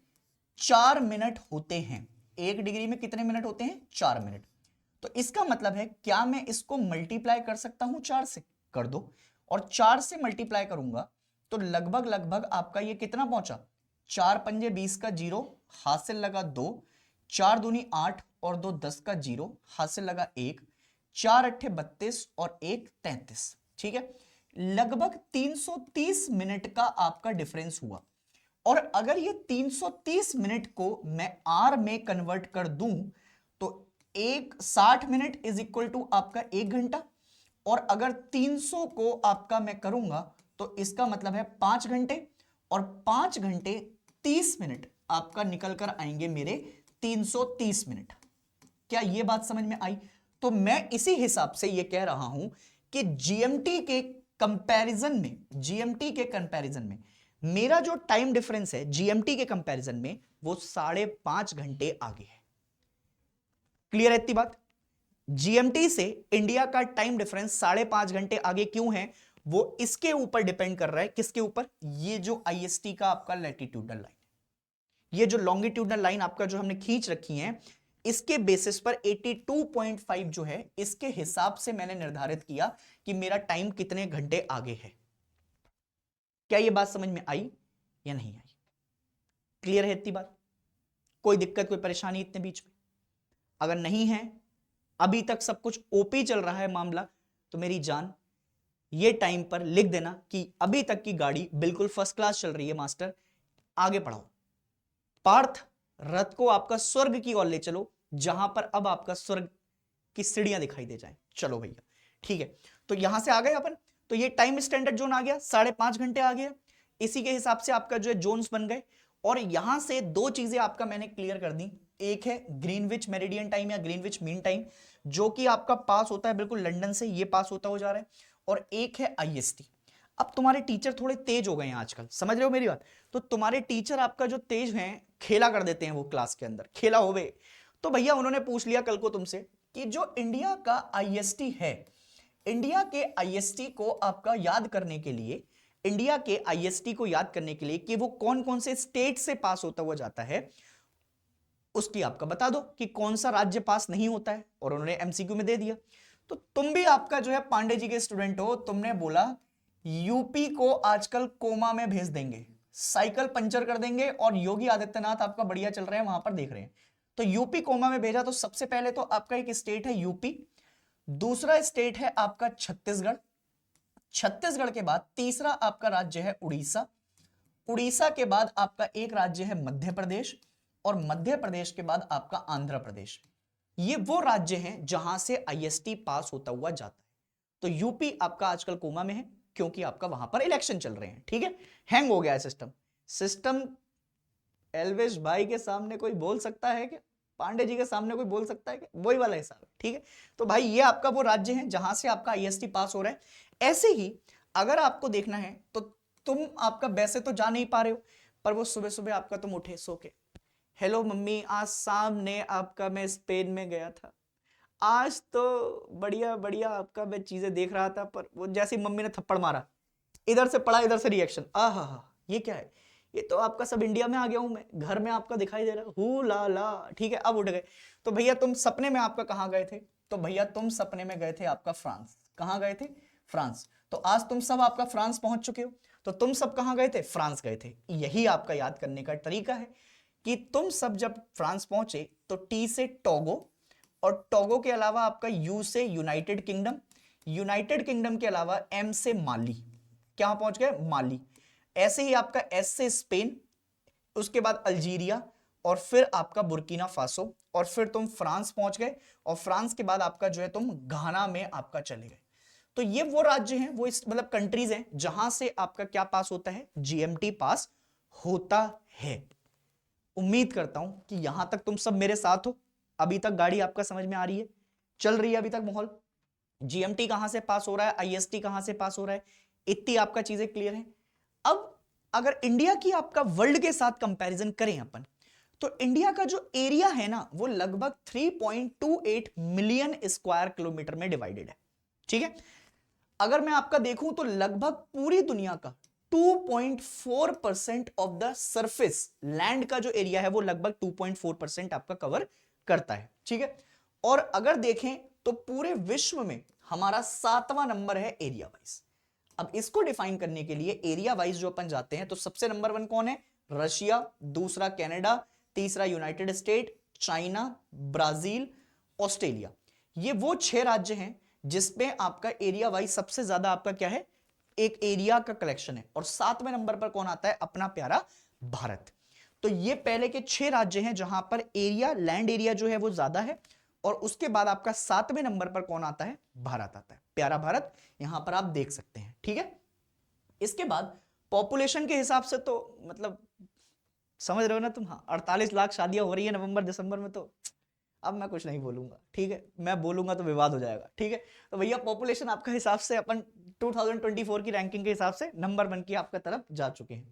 4 मिनट होते हैं, एक डिग्री में कितने मिनट होते हैं? 4 मिनट। तो इसका मतलब है क्या मैं इसको मल्टीप्लाई कर सकता हूं 4 से? कर दो। और 4 से मल्टीप्लाई करूंगा तो लगभग लगभग आपका ये कितना पहुंचा? 4 पंजे 20 का जीरो, हाथ से लगा 2, 4 दूनी 8 और 2 10 का जीरो, हाथ से लगा 1, 4 अट्ठे 32 और 1 33, ठीक है। लगभग 330 मिनट का आपका डिफरेंस हुआ। और अगर ये 330 मिनट को मैं आर में कन्वर्ट कर दूं तो 60 मिनट इज इक्वल टू आपका 1 घंटा। और अगर 300 को आपका मैं करूंगा तो इसका मतलब है 5 घंटे, और 5 घंटे 30 मिनट आपका निकल कर आएंगे मेरे 330 मिनट। क्या ये बात समझ में आई? तो मैं इसी हिसाब से ये कह रहा हूं कि जीएमटी के कंपैरिजन में मेरा जो टाइम डिफरेंस है जीएमटी के कंपैरिजन में वो 5.5 घंटे आगे है। क्लियर है इतनी बात? जीएमटी से इंडिया का टाइम डिफरेंस 5.5 घंटे आगे क्यों है? वो इसके ऊपर डिपेंड कर रहा है। किसके ऊपर? ये जो आईएसटी का आपका लैटिट्यूडनल लाइन, ये जो लॉन्गिट्यूडनल लाइन आपका जो हमने खींच रखी है, इसके बेसिस पर 82.5 जो है इसके हिसाब से मैंने निर्धारित किया कि मेरा टाइम कितने घंटे आगे है। क्या ये बात समझ में आई या नहीं आई? क्लियर है इतनी बात? कोई दिक्कत, कोई परेशानी इतने बीच में? अगर नहीं है, अभी तक सब कुछ ओपी चल रहा है मामला, तो मेरी जान ये टाइम पर लिख देना कि अभी तक की गाड़ी बिल्कुल फर्स्ट क्लास चल रही है मास्टर, आगे बढ़ाओ। पार्थ, रथ को आपका स्वर्ग की ओर ले चलो, जहां पर अब आपका स्वर्ग की सीढ़ियां दिखाई दे जाएं। चलो भैया, ठीक है। तो यहां से आ गए अपन, तो ये टाइम स्टैंडर्ड जोन आ गया, 5.5 घंटे आ गया। इसी के हिसाब से आपका जो है जोन्स बन गए। और यहां से दो चीजें आपका मैंने क्लियर कर दी। एक है ग्रीनविच मेरिडियन टाइम या ग्रीनविच मीन टाइम, जो कि आपका पास होता है बिल्कुल लंदन से, ये पास होता हो जा रहा है। और एक है आईएसटी। अब तुम्हारे टीचर थोड़े तेज हो गए हैं आजकल, समझ रहे हो मेरी बात? तो तुम्हारे टीचर आपका जो तेज हैं, खेला कर देते हैं वो क्लास के अंदर, खेला होवे। तो भैया उन्होंने पूछ लिया कल को तुमसे कि जो इंडिया का आईएसटी है, इंडिया के आईएसटी को आपका याद करने के लिए, इंडिया के आईएसटी को याद करने के लिए कि वो कौन कौन से स्टेट से पास होता हुआ जाता है, उसकी आपका बता दो कि कौन सा राज्य पास नहीं होता है। और उन्होंने एमसीक्यू में दे दिया। तो तुम भी आपका जो है पांडे जी के स्टूडेंट हो, तुमने बोला यूपी को आजकल कोमा में भेज देंगे, साइकिल पंचर कर देंगे, और योगी आदित्यनाथ आपका बढ़िया चल रहे हैं वहां पर, देख रहे हैं। तो यूपी कोमा में भेजा। तो सबसे पहले तो आपका एक स्टेट है यूपी, दूसरा स्टेट है आपका छत्तीसगढ़, छत्तीसगढ़ के बाद तीसरा आपका राज्य है उड़ीसा, उड़ीसा के बाद आपका एक राज्य है मध्य प्रदेश, और मध्य प्रदेश के बाद आपका आंध्र प्रदेश। ये वो राज्य हैं जहां से आईएसटी पास होता हुआ जाता है। तो यूपी आपका आजकल कोमा में है क्योंकि आपका वहां पर इलेक्शन चल रहे हैं, ठीक है। हैंग हो गया है सिस्टम। एलवेश भाई के सामने कोई बोल सकता है कि पांडे जी के सामने कोई बोल सकता है कि वही वाला हिसाब है, ठीक है। तो भाई ये आपका वो राज्य है जहां से आपका आईएसटी पास हो रहा है। ऐसे ही अगर आपको देखना है तो तुम आपका वैसे तो जा नहीं पा रहे हो, पर वो सुबह सुबह आपका तुम उठे सो के, हेलो मम्मी आज सामने आपका मैं स्पेन में गया था, आज तो बढ़िया बढ़िया आपका मैं चीजें देख रहा था, पर वो जैसे मम्मी ने थप्पड़ मारा, इधर से पड़ा इधर से रिएक्शन, आहा ये क्या है, ये तो आपका सब इंडिया में आ गया हूं मैं, घर में आपका दिखाई दे रहा हूँ ला ला, ठीक है। अब उठ गए। तो भैया तुम सपने में आपका कहाँ गए थे? तो भैया तुम सपने में गए थे आपका फ्रांस। कहाँ गए थे? फ्रांस। तो आज तुम सब आपका फ्रांस पहुंच चुके हो। तो तुम सब कहाँ गए थे? फ्रांस गए थे। यही आपका याद करने का तरीका है कि तुम सब जब फ्रांस पहुंचे तो टी से टोगो, और टोगो के अलावा आपका यू से यूनाइटेड किंगडम, यूनाइटेड किंगडम के अलावा एम से माली। क्या पहुंच गए? माली। ऐसे ही आपका एस से स्पेन, उसके बाद अल्जीरिया, और फिर आपका बुर्किना फासो, और फिर तुम फ्रांस पहुंच गए, और फ्रांस के बाद आपका जो है तुम घाना में आपका चले गए। तो ये वो राज्य हैं, वो मतलब कंट्रीज हैं जहां से आपका क्या पास होता है? जीएमटी पास होता है। उम्मीद करता हूं कि यहां तक तुम सब मेरे साथ हो। अभी तक गाड़ी आपका समझ में आ रही है, चल रही है अभी तक माहौल। जीएमटी कहां से पास हो रहा है, आईएसटी कहां से पास हो रहा है, इतनी आपका चीजें क्लियर है। अब अगर इंडिया की आपका वर्ल्ड के साथ कंपैरिजन करें अपन, तो इंडिया का जो एरिया है ना वो लगभग 3.28 मिलियन स्क्वायर किलोमीटर में डिवाइडेड है। ठीक है। अगर मैं आपका देखूं तो लगभग पूरी दुनिया का 2.4% ऑफ द सरफेस लैंड का जो एरिया है वो लगभग 2.4% आपका कवर करता है, ठीक है। और अगर देखें तो पूरे विश्व में हमारा 7वां नंबर है एरिया वाइज। अब इसको डिफाइन करने के लिए एरिया वाइज जो अपन जाते हैं तो सबसे नंबर 1 कौन है? रशिया, दूसरा कनाडा, तीसरा United state, China, Brazil, Australia. ये वो 6 राज्य हैं जिसमें आपका एरिया वाइज सबसे ज्यादा आपका क्या है? एक एरिया का कलेक्शन है। और 7वें नंबर पर कौन आता है? अपना प्यारा भारत। तो ये पहले के 6 राज्य हैं जहां पर एरिया, लैंड एरिया जो है वो ज्यादा है। और उसके बाद आपका 7वें नंबर पर कौन आता है? भारत आता है, प्यारा भारत, यहां पर आप देख सकते हैं, ठीक है। इसके बाद पॉपुलेशन के हिसाब से तो मतलब समझ रहे हो ना तुम? हाँ, 48 लाख शादियां हो रही है नवंबर दिसंबर में, तो अब मैं कुछ नहीं बोलूंगा, ठीक है। मैं बोलूंगा तो विवाद हो जाएगा, ठीक है। तो भैया पॉपुलेशन आपका हिसाब से अपन 2024 की रैंकिंग के हिसाब से नंबर 1 की आपका तरफ जा चुके हैं,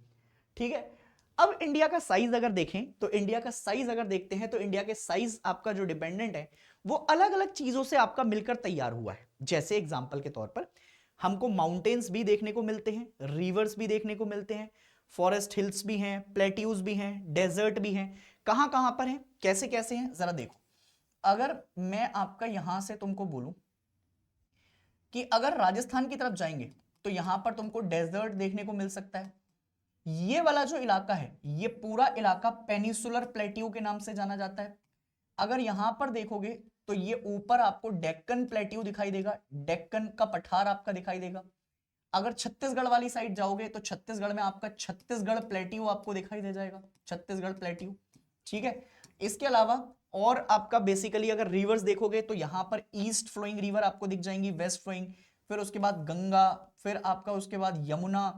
ठीक है। अब इंडिया का साइज अगर देखें तो इंडिया का साइज अगर देखते हैं तो इंडिया के साइज आपका जो डिपेंडेंट है वो अलग अलग चीजों से आपका मिलकर तैयार हुआ है। जैसे एग्जांपल के तौर पर हमको माउंटेन्स भी देखने को मिलते हैं, रिवर्स भी देखने को मिलते हैं, फॉरेस्ट हिल्स भी हैं, प्लेट्यूज भी हैं, डेजर्ट भी हैं। कहां कहां पर हैं, कैसे कैसे हैं, जरा देखो। अगर मैं आपका यहां से तुमको बोलूं कि अगर राजस्थान की तरफ जाएंगे तो यहां पर तुमको डेजर्ट देखने को मिल सकता है। ये वाला जो इलाका है ये पूरा इलाका पेनिसुलर प्लेट्यू के नाम से जाना जाता है। अगर यहां पर देखोगे तो ये ऊपर आपको डेक्कन प्लेट्यू दिखाई देगा, डेक्कन का पठार आपका दिखाई देगा। अगर छत्तीसगढ़ वाली साइड जाओगे तो छत्तीसगढ़ में आपका छत्तीसगढ़ प्लेट्यू आपको दिखाई दे जाएगा, छत्तीसगढ़ प्लेट्यू, ठीक है। इसके अलावा और आपका बेसिकली अगर रिवर्स देखोगे तो यहां पर ईस्ट फ्लोइंग रिवर आपको दिख जाएंगी, वेस्ट फ्लोइंग, फिर उसके बाद गंगा, फिर आपका उसके बाद यमुना,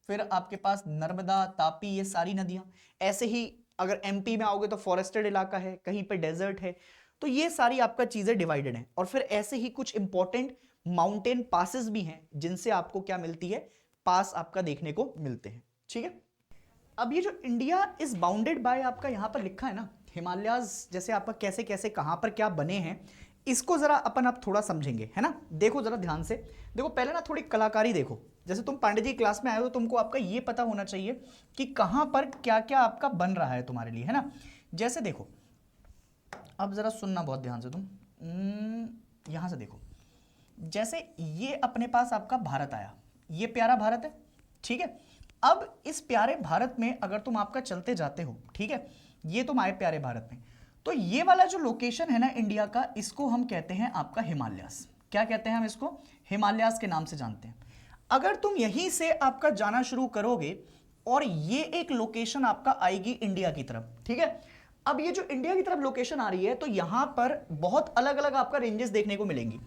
फिर आपके पास नर्मदा, तापी, ये सारी नदियां। ऐसे ही अगर एमपी में आओगे तो फॉरेस्टेड इलाका है, कहीं पे डेजर्ट है। तो ये सारी आपका चीजें डिवाइडेड हैं। और फिर ऐसे ही कुछ इंपॉर्टेंट माउंटेन पासेस भी हैं जिनसे आपको क्या मिलती है? पास आपका देखने को मिलते हैं, ठीक है। अब ये जो इंडिया इज बाउंडेड बाय आपका यहां पर लिखा है ना हिमालयाज, जैसे आपका कैसे कैसे कहां पर क्या बने हैं, इसको जरा अपन आप थोड़ा समझेंगे, है ना। देखो जरा ध्यान से देखो, पहले ना थोड़ी कलाकारी देखो। जैसे तुम पांडे जी क्लास में आए हो, तुमको आपका ये पता होना चाहिए कि कहां पर क्या क्या आपका बन रहा है तुम्हारे लिए, है ना। जैसे देखो, अब जरा सुनना बहुत ध्यान से तुम, यहां से देखो। जैसे ये अपने पास आपका भारत आया, ये प्यारा भारत है, ठीक है। अब इस प्यारे भारत में अगर तुम आपका चलते जाते हो, ठीक है, ये तुम आए प्यारे भारत में, तो ये वाला जो लोकेशन है ना इंडिया का, इसको हम कहते हैं आपका हिमालयास। क्या कहते हैं हम इसको? हिमालयास के नाम से जानते हैं। अगर तुम यहीं से आपका जाना शुरू करोगे और ये एक लोकेशन आपका आएगी इंडिया की तरफ, ठीक है। अब ये जो इंडिया की तरफ लोकेशन आ रही है तो यहां पर बहुत अलग अलग आपका रेंजेस देखने को मिलेंगी।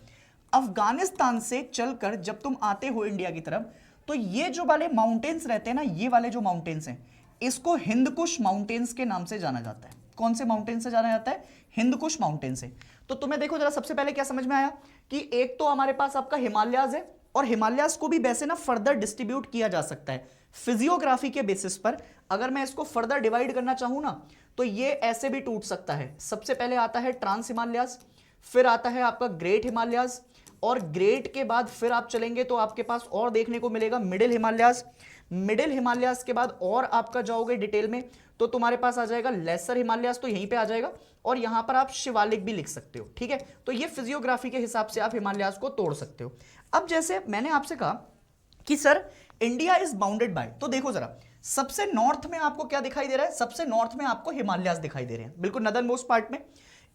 अफगानिस्तान से चलकर जब तुम आते हो इंडिया की तरफ तो ये जो वाले माउंटेन्स रहते हैं ना, ये वाले जो माउंटेन्स हैं, इसको हिंदकुश माउंटेन्स के नाम से जाना जाता है। कौन से माउंटेन से जाना जाता है? हिंदकुश माउंटेन से। तो तुम्हें देखो जरा, सबसे पहले क्या समझ में आया कि एक तो हमारे पास आपका हिमालयाज है, और हिमालयाज को भी वैसे ना फर्दर डिस्ट्रीब्यूट किया जा सकता है फिजियोग्राफी के बेसिस पर। अगर मैं इसको फर्दर डिवाइड करना चाहूं ना तो ये ऐसे भी टूट सकता है। सबसे पहले आता है ट्रांस हिमालयाज, फिर आता है आपका ग्रेट हिमालयाज, और ग्रेट के बाद फिर आप चलेंगे तो आपके पास और देखने को मिलेगा मिडिल हिमालयाज। मिडिल हिमालयाज के बाद और आपका जाओगे डिटेल में तो तुम्हारे पास आ जाएगा लेसर हिमालयाज, तो यहीं पे आ जाएगा, और यहां पर आप शिवालिक भी लिख सकते हो, ठीक है। तो ये फिजियोग्राफी के हिसाब से आप हिमालयाज को तोड़ सकते हो। अब जैसे मैंने आपसे कहा कि sir India is bounded by, तो देखो जरा, सबसे नॉर्थ में आपको क्या दिखाई दे रहा है? सबसे नॉर्थ में आपको हिमालयाज दिखाई दे रहे हैं, बिल्कुल नदर्न मोस्ट पार्ट में।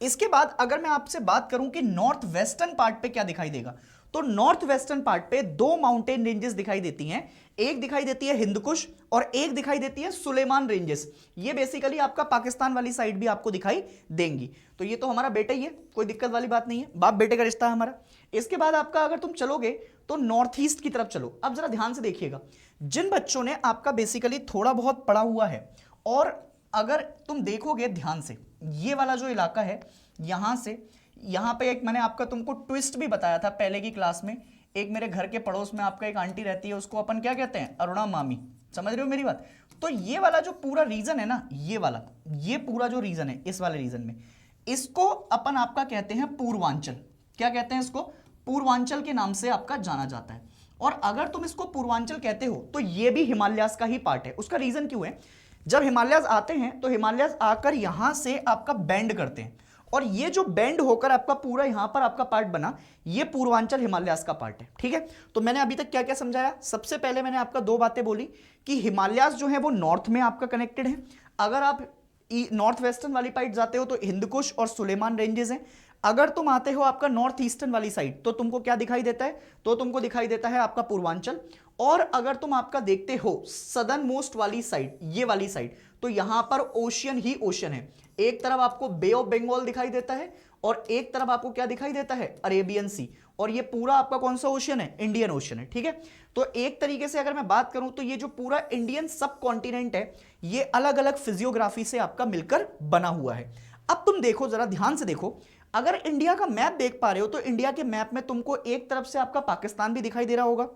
इसके बाद अगर मैं आपसे बात करूं कि नॉर्थ वेस्टर्न पार्ट पे क्या दिखाई देगा, तो नॉर्थ वेस्टर्न पार्ट पे 2 माउंटेन रेंजेस दिखाई देती हैं। एक दिखाई देती है हिंदकुश और एक दिखाई देती है सुलेमान रेंजेस। ये बेसिकली आपका पाकिस्तान वाली साइड भी आपको दिखाई देंगी। तो ये तो हमारा बेटा ही है, कोई दिक्कत वाली बात नहीं है, बाप बेटे का रिश्ता है हमारा। इसके बाद आपका अगर तुम चलोगे तो नॉर्थ ईस्ट की तरफ चलो। अब जरा ध्यान से देखिएगा, जिन बच्चों ने आपका बेसिकली थोड़ा बहुत पढ़ा हुआ है, और अगर तुम देखोगे ध्यान से, ये वाला जो इलाका है, यहां से यहां पे एक मैंने आपका तुमको ट्विस्ट भी बताया था पहले की क्लास में। एक मेरे घर के पड़ोस में आपका एक आंटी रहती है, उसको अपन क्या कहते हैं? अरुणा मामी। समझ रहे हो मेरी बात? तो ये वाला जो पूरा रीजन है ना, ये वाला, ये पूरा जो रीजन है, इस वाले रीजन में, इसको अपन आपका कहते हैं पूर्वांचल। क्या कहते हैं इसको? पूर्वांचल के नाम से आपका जाना जाता है। और अगर तुम इसको पूर्वांचल कहते हो तो ये भी हिमालयास का ही पार्ट है। उसका रीजन क्यों है, जब हिमालयास आते हैं तो हिमालयास आकर यहां से आपका बेंड करते हैं, और ये जो बेंड होकर आपका पूरा यहां पर आपका पार्ट बना, ये पूर्वांचल हिमालयास का पार्ट है। ठीक है, तो मैंने अभी तक क्या क्या समझाया। सबसे पहले मैंने आपका दो बातें बोली कि हिमालयास जो है वो नॉर्थ में आपका कनेक्टेड है। अगर आप नॉर्थ वेस्टर्न वाली साइड जाते हो तो हिंदकुश और सुलेमान रेंजेस हैं। अगर तुम आते हो आपका नॉर्थ ईस्टर्न वाली साइड तो तुमको क्या दिखाई देता है, तो तुमको दिखाई देता है आपका पूर्वांचल। और अगर तुम आपका देखते हो सदर्न मोस्ट वाली साइड, ये वाली साइड, तो यहां पर ओशियन ही ओशियन है। एक तरफ आपको बे ऑफ बंगाल दिखाई देता है और एक तरफ आपको क्या दिखाई देता है, अरेबियन सी। और ये पूरा आपका कौन सा ओशियन है, इंडियन ओशियन है। ठीक है, तो एक तरीके से अगर मैं बात करूं तो ये जो पूरा इंडियन सब कॉन्टिनेंट है, ये अलग अलग फिजियोग्राफी से आपका मिलकर बना हुआ है। अब तुम देखो, जरा ध्यान से देखो, अगर इंडिया का मैप देख पा रहे हो तो इंडिया के मैप में तुमको एक तरफ से आपका पाकिस्तान भी दिखाई दे रहा होगा,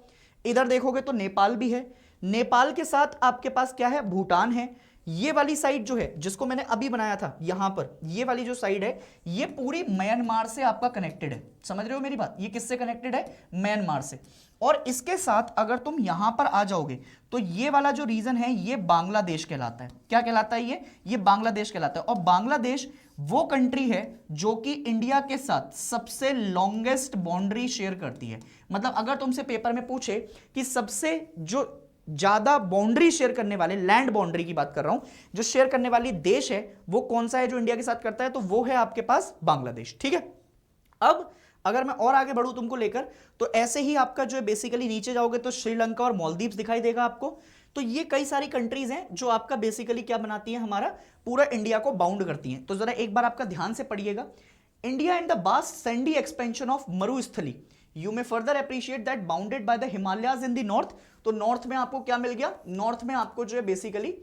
इधर देखोगे तो नेपाल भी है, नेपाल के साथ आपके पास क्या है, भूटान है। ये वाली साइड जो है जिसको मैंने अभी बनाया था यहां पर, ये वाली जो साइड है ये पूरी म्यांमार से आपका कनेक्टेड है। समझ रहे हो मेरी बात, ये किससे कनेक्टेड है, म्यांमार से। और इसके साथ अगर तुम यहां पर आ जाओगे तो ये वाला जो रीजन है ये बांग्लादेश कहलाता है। क्या कहलाता है ये बांग्लादेश कहलाता है। और बांग्लादेश वो कंट्री है जो कि इंडिया के साथ सबसे लॉन्गेस्ट बाउंड्री शेयर करती है। मतलब अगर तुमसे पेपर में पूछे कि सबसे जो ज्यादा बाउंड्री शेयर करने वाले, लैंड बाउंड्री की बात कर रहा हूं, जो शेयर करने वाली देश है वो कौन सा है जो इंडिया के साथ करता है, तो वो है आपके पास बांग्लादेश। ठीक है, अब अगर मैं और आगे बढ़ूं तुमको लेकर, तो ऐसे ही आपका जो है बेसिकली नीचे जाओगे तो श्रीलंका और मालदीव्स दिखाई देगा आपको। तो ये कई सारी कंट्रीज हैं जो आपका बेसिकली क्या बनाती हैं, हमारा पूरा इंडिया को बाउंड करती हैं। तो जरा एक बार आपका ध्यान से पढ़िएगा, India and the vast sandy expansion of मरुस्थली you may further appreciate that bounded by the Himalayas in the north. तो नॉर्थ में आपको क्या मिल गया, नॉर्थ में आपको जो है बेसिकली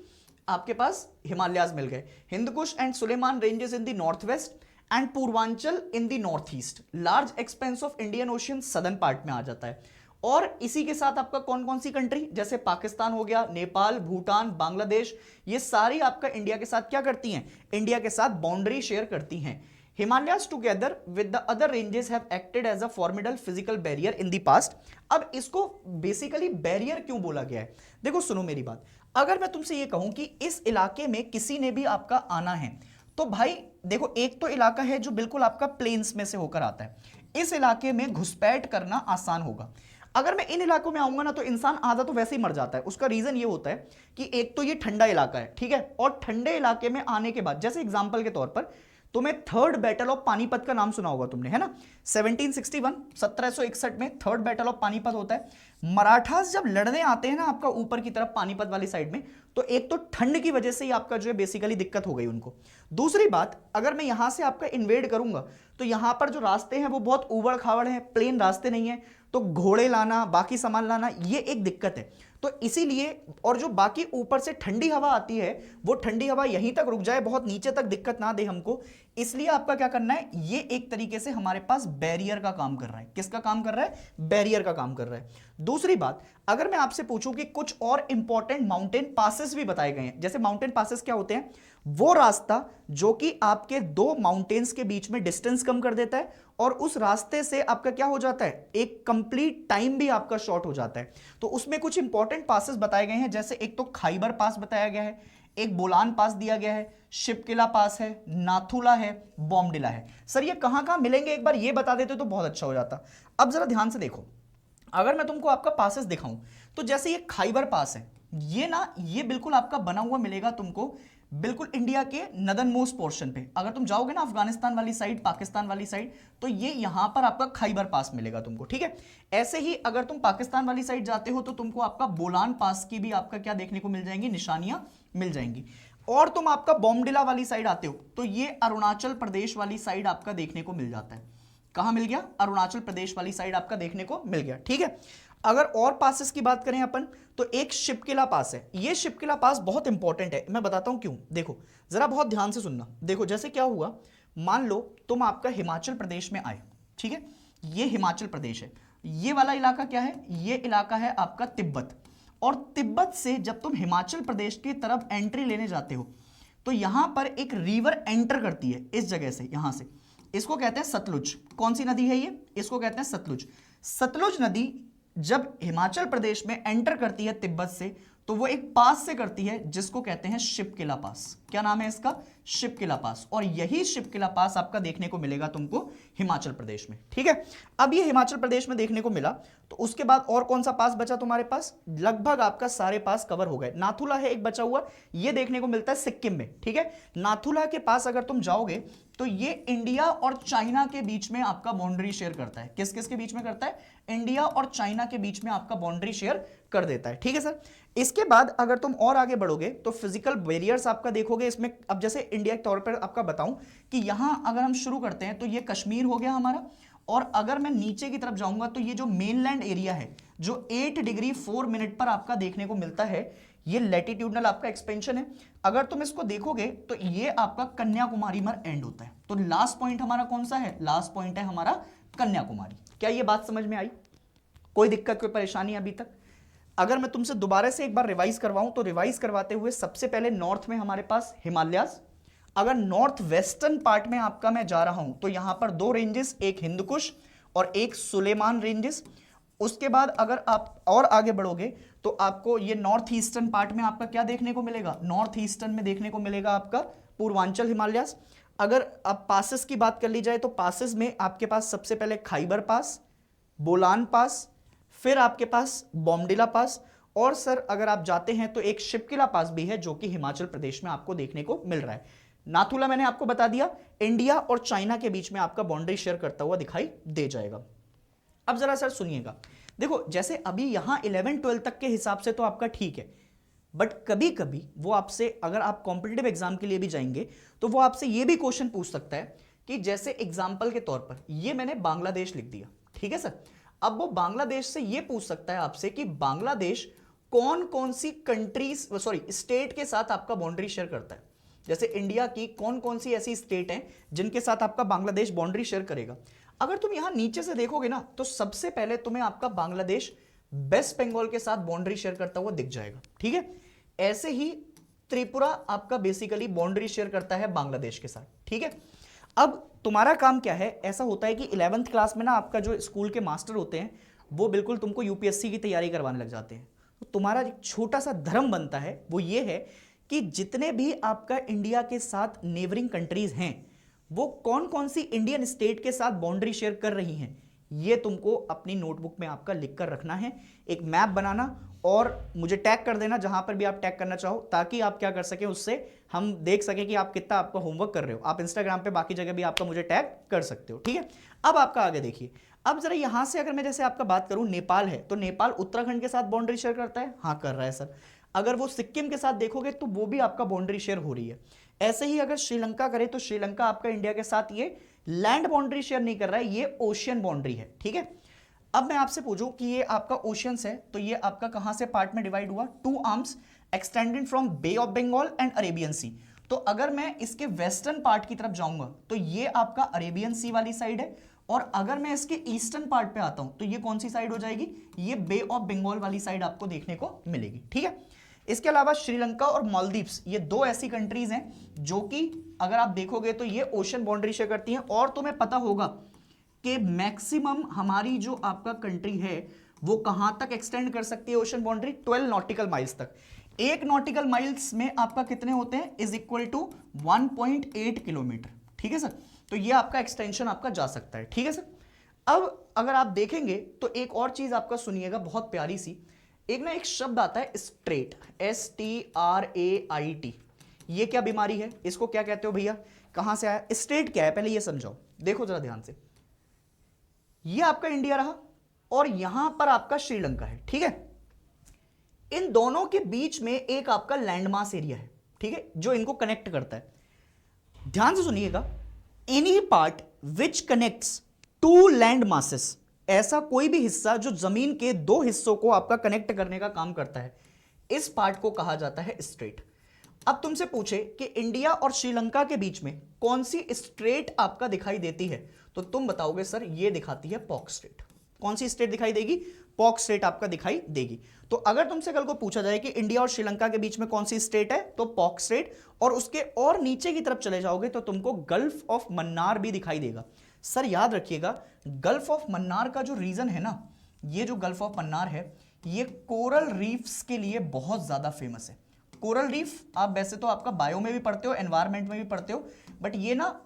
आपके पास हिमालयाज मिल गए, Hindu Kush and Sulaiman ranges in the north west and Purvanchal in the north east. Large expanse of Indian ocean southern part में आ जाता है। और इसी के साथ आपका कौन कौन सी कंट्री, जैसे पाकिस्तान हो गया, नेपाल, भूटान, बांग्लादेश, ये सारी आपका इंडिया के साथ क्या करती हैं, इंडिया के साथ बाउंड्री शेयर करती हैं। Himalayas together with the other ranges have acted as a formidable physical barrier in the past। अब इसको बेसिकली बैरियर क्यों बोला गया है, देखो सुनो मेरी बात। अगर मैं तुमसे ये कहूं कि इस इलाके में किसी ने भी आपका आना है, तो भाई देखो, एक तो इलाका है जो बिल्कुल आपका प्लेन्स में से होकर आता है, इस इलाके में घुसपैठ करना आसान होगा। अगर मैं इन इलाकों में आऊंगा ना तो इंसान आधा तो वैसे ही मर जाता है। उसका रीजन ये होता है कि एक तो ये ठंडा इलाका है, ठीक है, और ठंडे इलाके में आने के बाद, जैसे एग्जांपल के तौर पर तुम्हें थर्ड बैटल ऑफ पानीपत का नाम सुना होगा तुमने, है ना, 1761 1761 में थर्ड बैटल ऑफ पानीपत होता है। मराठास जब लड़ने आते हैं ना आपका ऊपर की तरफ पानीपत वाली साइड में, तो एक तो ठंड की वजह से ही आपका जो है बेसिकली दिक्कत हो गई उनको। दूसरी बात, अगर मैं यहां से आपका इन्वेड करूंगा तो यहां पर जो रास्ते हैं वो बहुत उबड़ खाबड़ हैं, प्लेन रास्ते नहीं है, तो घोड़े लाना, बाकी सामान लाना, ये एक दिक्कत है। तो इसीलिए, और जो बाकी ऊपर से ठंडी हवा आती है वो ठंडी हवा यहीं तक रुक जाए, बहुत नीचे तक दिक्कत ना दे हमको, इसलिए आपका क्या करना है, ये एक तरीके से हमारे पास बैरियर का काम कर रहा है। किसका काम कर रहा है, बैरियर का काम कर रहा है। दूसरी बात, अगर मैं आपसे पूछूं कि कुछ और इंपॉर्टेंट माउंटेन पासेस भी बताए गए हैं, जैसे माउंटेन पासेस क्या होते हैं, वो रास्ता जो कि आपके दो माउंटेन्स के बीच में डिस्टेंस कम कर देता है, और उस रास्ते से आपका क्या हो जाता है, एक कंप्लीट टाइम भी आपका शॉर्ट हो जाता है। तो उसमें कुछ इंपॉर्टेंट पासेस बताए गए हैं, जैसे एक तो खाइबर पास बताया गया है, एक बोलान पास दिया गया है, शिपकिला पास है, नाथुला है, बॉम्डिला है। सर ये कहां कहां मिलेंगे, एक बार ये बता देते तो बहुत अच्छा हो जाता। अब जरा ध्यान से देखो, अगर मैं तुमको आपका पासेस दिखाऊं तो जैसे ये खाइबर पास है, ये ना, ये बिल्कुल आपका बना हुआ मिलेगा तुमको बिल्कुल इंडिया के नदर्न मोस्ट पोर्शन पे। अगर तुम जाओगे ना अफगानिस्तान वाली साइड, पाकिस्तान वाली साइड, तो ये यहां पर आपका खाइबर पास मिलेगा तुमको, ठीक है। ऐसे ही अगर तुम पाकिस्तान वाली साइड जाते हो तो तुमको आपका बोलान पास की भी आपका क्या देखने को मिल जाएंगी, निशानियां मिल जाएंगी। और तुम आपका बॉम्डिला वाली साइड आते हो तो ये अरुणाचल प्रदेश वाली साइड आपका देखने को मिल जाता है। कहां मिल गया, अरुणाचल प्रदेश वाली साइड आपका देखने को मिल गया, ठीक है। अगर और पासेस की बात करें अपन, तो एक शिपकिला पास है। ये शिपकिला पास बहुत इंपॉर्टेंट है, मैं बताता हूं क्यों। देखो जरा बहुत ध्यान से सुनना। देखो जैसे क्या हुआ, मान लो तुम आपका हिमाचल प्रदेश में आए, ठीक है, ये हिमाचल प्रदेश है, ये वाला इलाका क्या है, ये इलाका है आपका तिब्बत। और तिब्बत से जब तुम हिमाचल प्रदेश की तरफ एंट्री लेने जाते हो तो यहां पर एक रिवर एंटर करती है इस जगह से, यहां से इसको कहते हैं सतलुज। कौन सी नदी है ये? इसको कहते हैं सतलुज। सतलुज नदी जब हिमाचल प्रदेश में एंटर करती है तिब्बत से, तो वो एक पास से करती है जिसको कहते हैं शिपकिला पास। क्या नाम है इसका? शिपकिला पास। और यही शिपकिला पास आपका देखने को मिलेगा तुमको हिमाचल प्रदेश में, ठीक है। अब ये हिमाचल प्रदेश में देखने को मिला, तो उसके बाद और कौन सा पास बचा तुम्हारे पास? लगभग आपका सारे पास कवर हो गए। नाथुला है एक बचा हुआ, ये देखने को मिलता है सिक्किम में, ठीक है। नाथुला के पास अगर तुम जाओगे तो ये इंडिया और चाइना के बीच में आपका बाउंड्री शेयर करता है। किस किस के बीच में करता है? इंडिया और चाइना के बीच में आपका बाउंड्री शेयर कर देता है, ठीक है सर। इसके बाद अगर तुम और आगे बढ़ोगे तो फिजिकल बैरियर्स आपका देखोगे इसमें। अब जैसे इंडिया के तौर पर आपका बताऊं कि यहां अगर हम शुरू करते हैं तो ये कश्मीर हो गया हमारा, और अगर मैं नीचे की तरफ जाऊंगा तो ये जो मेनलैंड एरिया है जो 8 डिग्री 4 मिनट पर आपका देखने को मिलता है, ये लैटिट्यूडनल आपका एक्सपेंशन है। अगर तुम इसको देखोगे तो ये आपका कन्याकुमारी में एंड होता है। तो लास्ट पॉइंट हमारा कौन सा है? लास्ट पॉइंट है हमारा कन्याकुमारी। क्या ये बात समझ में आई? कोई दिक्कत, कोई परेशानी अभी तक? अगर मैं तुमसे दोबारा से एक बार रिवाइज करवाऊं तो रिवाइज करवाते हुए सबसे पहले नॉर्थ में हमारे पास हिमालयाज। अगर नॉर्थ वेस्टर्न पार्ट में आपका मैं जा रहा हूं तो यहां पर 2 रेंजेस, एक हिंदकुश और एक सुलेमान रेंजेस। उसके बाद अगर आप और आगे बढ़ोगे तो आपको ये नॉर्थ ईस्टर्न पार्ट में आपका क्या देखने को मिलेगा? नॉर्थ ईस्टर्न में देखने को मिलेगा आपका पूर्वांचल हिमालयाज। अगर आप पासेस की बात कर ली जाए तो पासेस में आपके पास सबसे पहले खाइबर पास, बोलान पास, फिर आपके पास बॉमडिला पास, और सर अगर आप जाते हैं तो एक शिपकिला पास भी है जो कि हिमाचल प्रदेश में आपको देखने को मिल रहा है। नाथुला मैंने आपको बता दिया, इंडिया और चाइना के बीच में आपका बाउंड्री शेयर करता हुआ दिखाई दे जाएगा। अब जरा सर सुनिएगा, देखो जैसे अभी यहां 11-12 तक के हिसाब से तो आपका ठीक है, बट कभी कभी वो आपसे, अगर आप कॉम्पिटिटिव एग्जाम के लिए भी जाएंगे तो वो आपसे ये भी क्वेश्चन पूछ सकता है कि जैसे एग्जाम्पल के तौर पर ये मैंने बांग्लादेश लिख दिया, ठीक है सर। अब वो बांग्लादेश से ये पूछ सकता है आपसे कि बांग्लादेश कौन कौन सी कंट्रीज, सॉरी स्टेट के साथ आपका बाउंड्री शेयर करता है। जैसे इंडिया की कौन कौन सी ऐसी स्टेट हैं जिनके साथ आपका बांग्लादेश बाउंड्री शेयर करेगा। अगर तुम यहां नीचे से देखोगे ना तो सबसे पहले तुम्हें आपका बांग्लादेश वेस्ट बंगाल के साथ बाउंड्री शेयर करता हुआ दिख जाएगा, ठीक है। ऐसे ही त्रिपुरा आपका बेसिकली बाउंड्री शेयर करता है बांग्लादेश के साथ, ठीक है। अब तुम्हारा काम क्या है? ऐसा होता है कि 11th क्लास में ना आपका जो स्कूल के मास्टर होते हैं वो बिल्कुल तुमको यूपीएससी की तैयारी करवाने लग जाते हैं। तो तुम्हारा एक छोटा सा धर्म बनता है, वो ये है कि जितने भी आपका इंडिया के साथ नेबरिंग कंट्रीज हैं वो कौन कौन सी इंडियन स्टेट के साथ बाउंड्री शेयर कर रही हैं, ये तुमको अपनी नोटबुक में आपका लिख कर रखना है। एक मैप बनाना और मुझे टैग कर देना जहां पर भी आप टैग करना चाहो, ताकि आप क्या कर सके, उससे हम देख सके कि आप कितना आपका होमवर्क कर रहे हो। आप इंस्टाग्राम पे बाकी जगह भी आपका मुझे टैग कर सकते हो, ठीक है। अब आपका आगे देखिए, अब जरा यहां से अगर मैं जैसे आपका बात करूं, नेपाल है तो नेपाल उत्तराखंड के साथ बाउंड्री शेयर करता है, हाँ कर रहा है सर। अगर वो सिक्किम के साथ देखोगे तो वो भी आपका बाउंड्री शेयर हो रही है। ऐसे ही अगर श्रीलंका करे तो श्रीलंका आपका इंडिया के साथ ये लैंड बाउंड्री शेयर नहीं कर रहा है, ये ओशियन बाउंड्री है, ठीक है। अब मैं आपसे पूछूं कि ये आपका ओशियंस है तो ये आपका कहां से पार्ट में डिवाइड हुआ? 2 arms extended from bay of Bengal and Arabian sea. तो अगर मैं इसके वेस्टर्न पार्ट की तरफ जाऊंगा तो ये आपका अरेबियन सी वाली साइड है, और अगर मैं इसके ईस्टर्न पार्ट पे आता हूं तो ये कौन सी साइड हो जाएगी? ये बे ऑफ बंगाल वाली साइड आपको देखने को मिलेगी, ठीक है। इसके अलावा श्रीलंका और मालदीव्स, ये 2 ऐसी कंट्रीज हैं जो कि अगर आप देखोगे तो ये ओशन बाउंड्री शेयर करती हैं। और तुम्हें पता होगा कि मैक्सिमम हमारी जो आपका कंट्री है वो कहां तक एक्सटेंड कर सकती है ओशन बाउंड्री? 12 नॉटिकल माइल्स तक। 1 नॉटिकल माइल्स में आपका कितने होते हैं? इज इक्वल टू 1.8 किलोमीटर, ठीक है सर। तो ये आपका एक्सटेंशन आपका जा सकता है, ठीक है सर। अब अगर आप देखेंगे तो एक और चीज आपका सुनिएगा, बहुत प्यारी सी, एक शब्द आता है स्ट्रेट, STRAIT। ये क्या बीमारी है? इसको क्या कहते हो भैया? कहां से आया? स्ट्रेट क्या है पहले ये समझाओ। देखो जरा ध्यान से, ये आपका इंडिया रहा और यहां पर आपका श्रीलंका है, ठीक है। इन दोनों के बीच में एक आपका लैंडमास एरिया है, ठीक है, जो इनको कनेक्ट करता है। ध्यान से सुनिएगा, any part which connects 2 land masses, ऐसा कोई भी हिस्सा जो जमीन के 2 हिस्सों को आपका कनेक्ट करने का काम करता है, इस पार्ट को कहा जाता है स्ट्रेट। अब तुमसे पूछे कि इंडिया और श्रीलंका के बीच में कौन सी स्ट्रेट आपका दिखाई देती है, तो तुम बताओगे सर ये दिखाती है पॉक स्ट्रेट। कौन सी स्टेट दिखाई देगी? पॉक स्टेट आपका दिखाई देगी। तो अगर तुमसे कल को पूछा जाए कि इंडिया और श्रीलंका के बीच में कौन सी स्टेट है, तो पॉक स्टेट, और उसके और नीचे की तरफ चले जाओगे तो तुमको गल्फ ऑफ मन्नार भी दिखाई देगा। सर याद रखिएगा, गल्फ ऑफ मन्नार का जो रीजन है ना, ये जो गल्फ ऑफ मन्नार है, ये कोरल रीफ्स के लिए बहुत ज्यादा फेमस है। कोरल रीफ आप वैसे तो आपका बायो में भी पढ़ते हो, एनवायरमेंट में भी पढ़ते हो, बट ये ना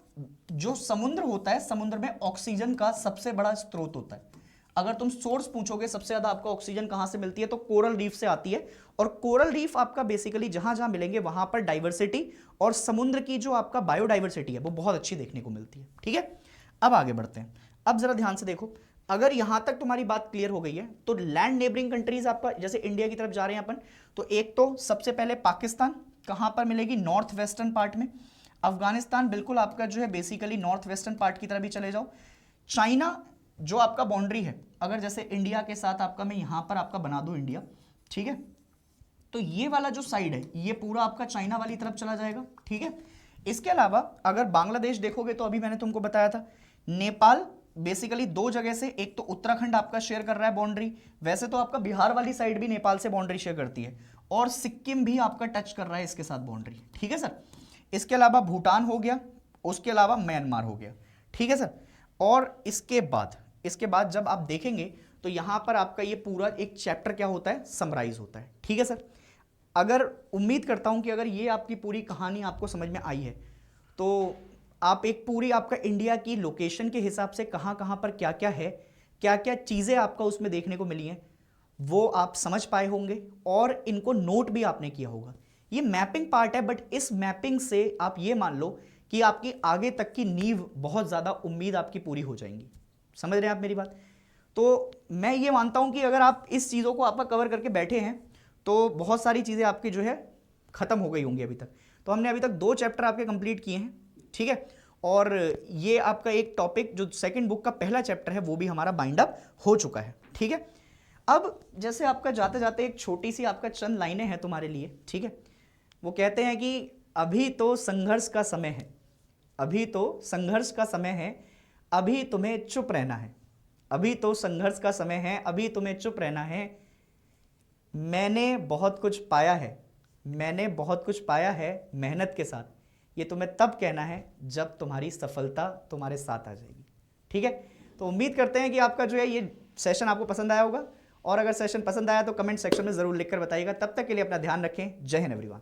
जो समुद्र होता है, समुद्र में ऑक्सीजन का सबसे बड़ा स्रोत होता है। अगर तुम सोर्स पूछोगे सबसे ज्यादा आपका ऑक्सीजन कहां से मिलती है, तो कोरल रीफ से आती है। और कोरल रीफ आपका बेसिकली जहां जहां मिलेंगे वहां पर डाइवर्सिटी और समुद्र की जो आपका बायोडाइवर्सिटी है वो बहुत अच्छी देखने को मिलती है। ठीक है, अब आगे बढ़ते हैं। अब जरा ध्यान से देखो, अगर यहां तक तुम्हारी बात क्लियर हो गई है तो लैंड नेबरिंग कंट्रीज आपका, जैसे इंडिया की तरफ जा रहे हैं अपन, तो एक तो सबसे पहले पाकिस्तान कहां पर मिलेगी? नॉर्थ वेस्टर्न पार्ट में। अफगानिस्तान बिल्कुल आपका जो है बेसिकली नॉर्थ वेस्टर्न पार्ट की तरफ भी चले जाओ। चाइना जो आपका बाउंड्री है, अगर जैसे इंडिया के साथ आपका मैं यहां पर आपका बना दूं इंडिया, ठीक है, तो ये वाला जो साइड है ये पूरा आपका चाइना वाली तरफ चला जाएगा। ठीक है, इसके अलावा अगर बांग्लादेश देखोगे तो अभी मैंने तुमको बताया था, नेपाल बेसिकली दो जगह से, एक तो उत्तराखंड आपका शेयर कर रहा है बाउंड्री, वैसे तो आपका बिहार वाली साइड भी नेपाल से बाउंड्री शेयर करती है, और सिक्किम भी आपका टच कर रहा है इसके साथ बाउंड्री। ठीक है सर, इसके अलावा भूटान हो गया, उसके अलावा म्यांमार हो गया। ठीक है सर, और इसके बाद जब आप देखेंगे तो यहां पर आपका ये पूरा एक चैप्टर क्या होता है? समराइज होता है। ठीक है सर, अगर उम्मीद करता हूं कि अगर ये आपकी पूरी कहानी आपको समझ में आई है तो आप एक पूरी आपका इंडिया की लोकेशन के हिसाब से कहां कहां पर क्या क्या है, क्या क्या चीजें आपका उसमें देखने को मिली हैं, वो आप समझ पाए होंगे और इनको नोट भी आपने किया होगा। ये मैपिंग पार्ट है, बट इस मैपिंग से आप ये मान लो कि आपकी आगे तक की नींव बहुत ज्यादा उम्मीद आपकी पूरी हो जाएंगी। समझ रहे हैं आप मेरी बात? तो मैं ये मानता हूं कि अगर आप इस चीजों को आपका कवर करके बैठे हैं तो बहुत सारी चीजें आपकी जो है खत्म हो गई होंगी अभी तक। तो हमने अभी तक 2 चैप्टर आपके कंप्लीट किए हैं। ठीक है, और ये आपका एक टॉपिक जो सेकंड बुक का पहला चैप्टर है वो भी हमारा बाइंड अप हो चुका है। ठीक है, अब जैसे आपका जाते जाते एक छोटी सी आपका चंद लाइनें हैं तुम्हारे लिए। ठीक है, वो कहते हैं कि अभी तो संघर्ष का समय है, अभी तो संघर्ष का समय है, अभी तुम्हें चुप रहना है, अभी तो संघर्ष का समय है, अभी तुम्हें चुप रहना है। मैंने बहुत कुछ पाया है, मैंने बहुत कुछ पाया है मेहनत के साथ, ये तुम्हें तब कहना है जब तुम्हारी सफलता तुम्हारे साथ आ जाएगी। ठीक है, तो उम्मीद करते हैं कि आपका जो है ये सेशन आपको पसंद आया होगा, और अगर सेशन पसंद आया तो कमेंट सेक्शन में जरूर लिखकर बताइएगा। तब तक के लिए अपना ध्यान रखें। जय हिंद एवरीवन।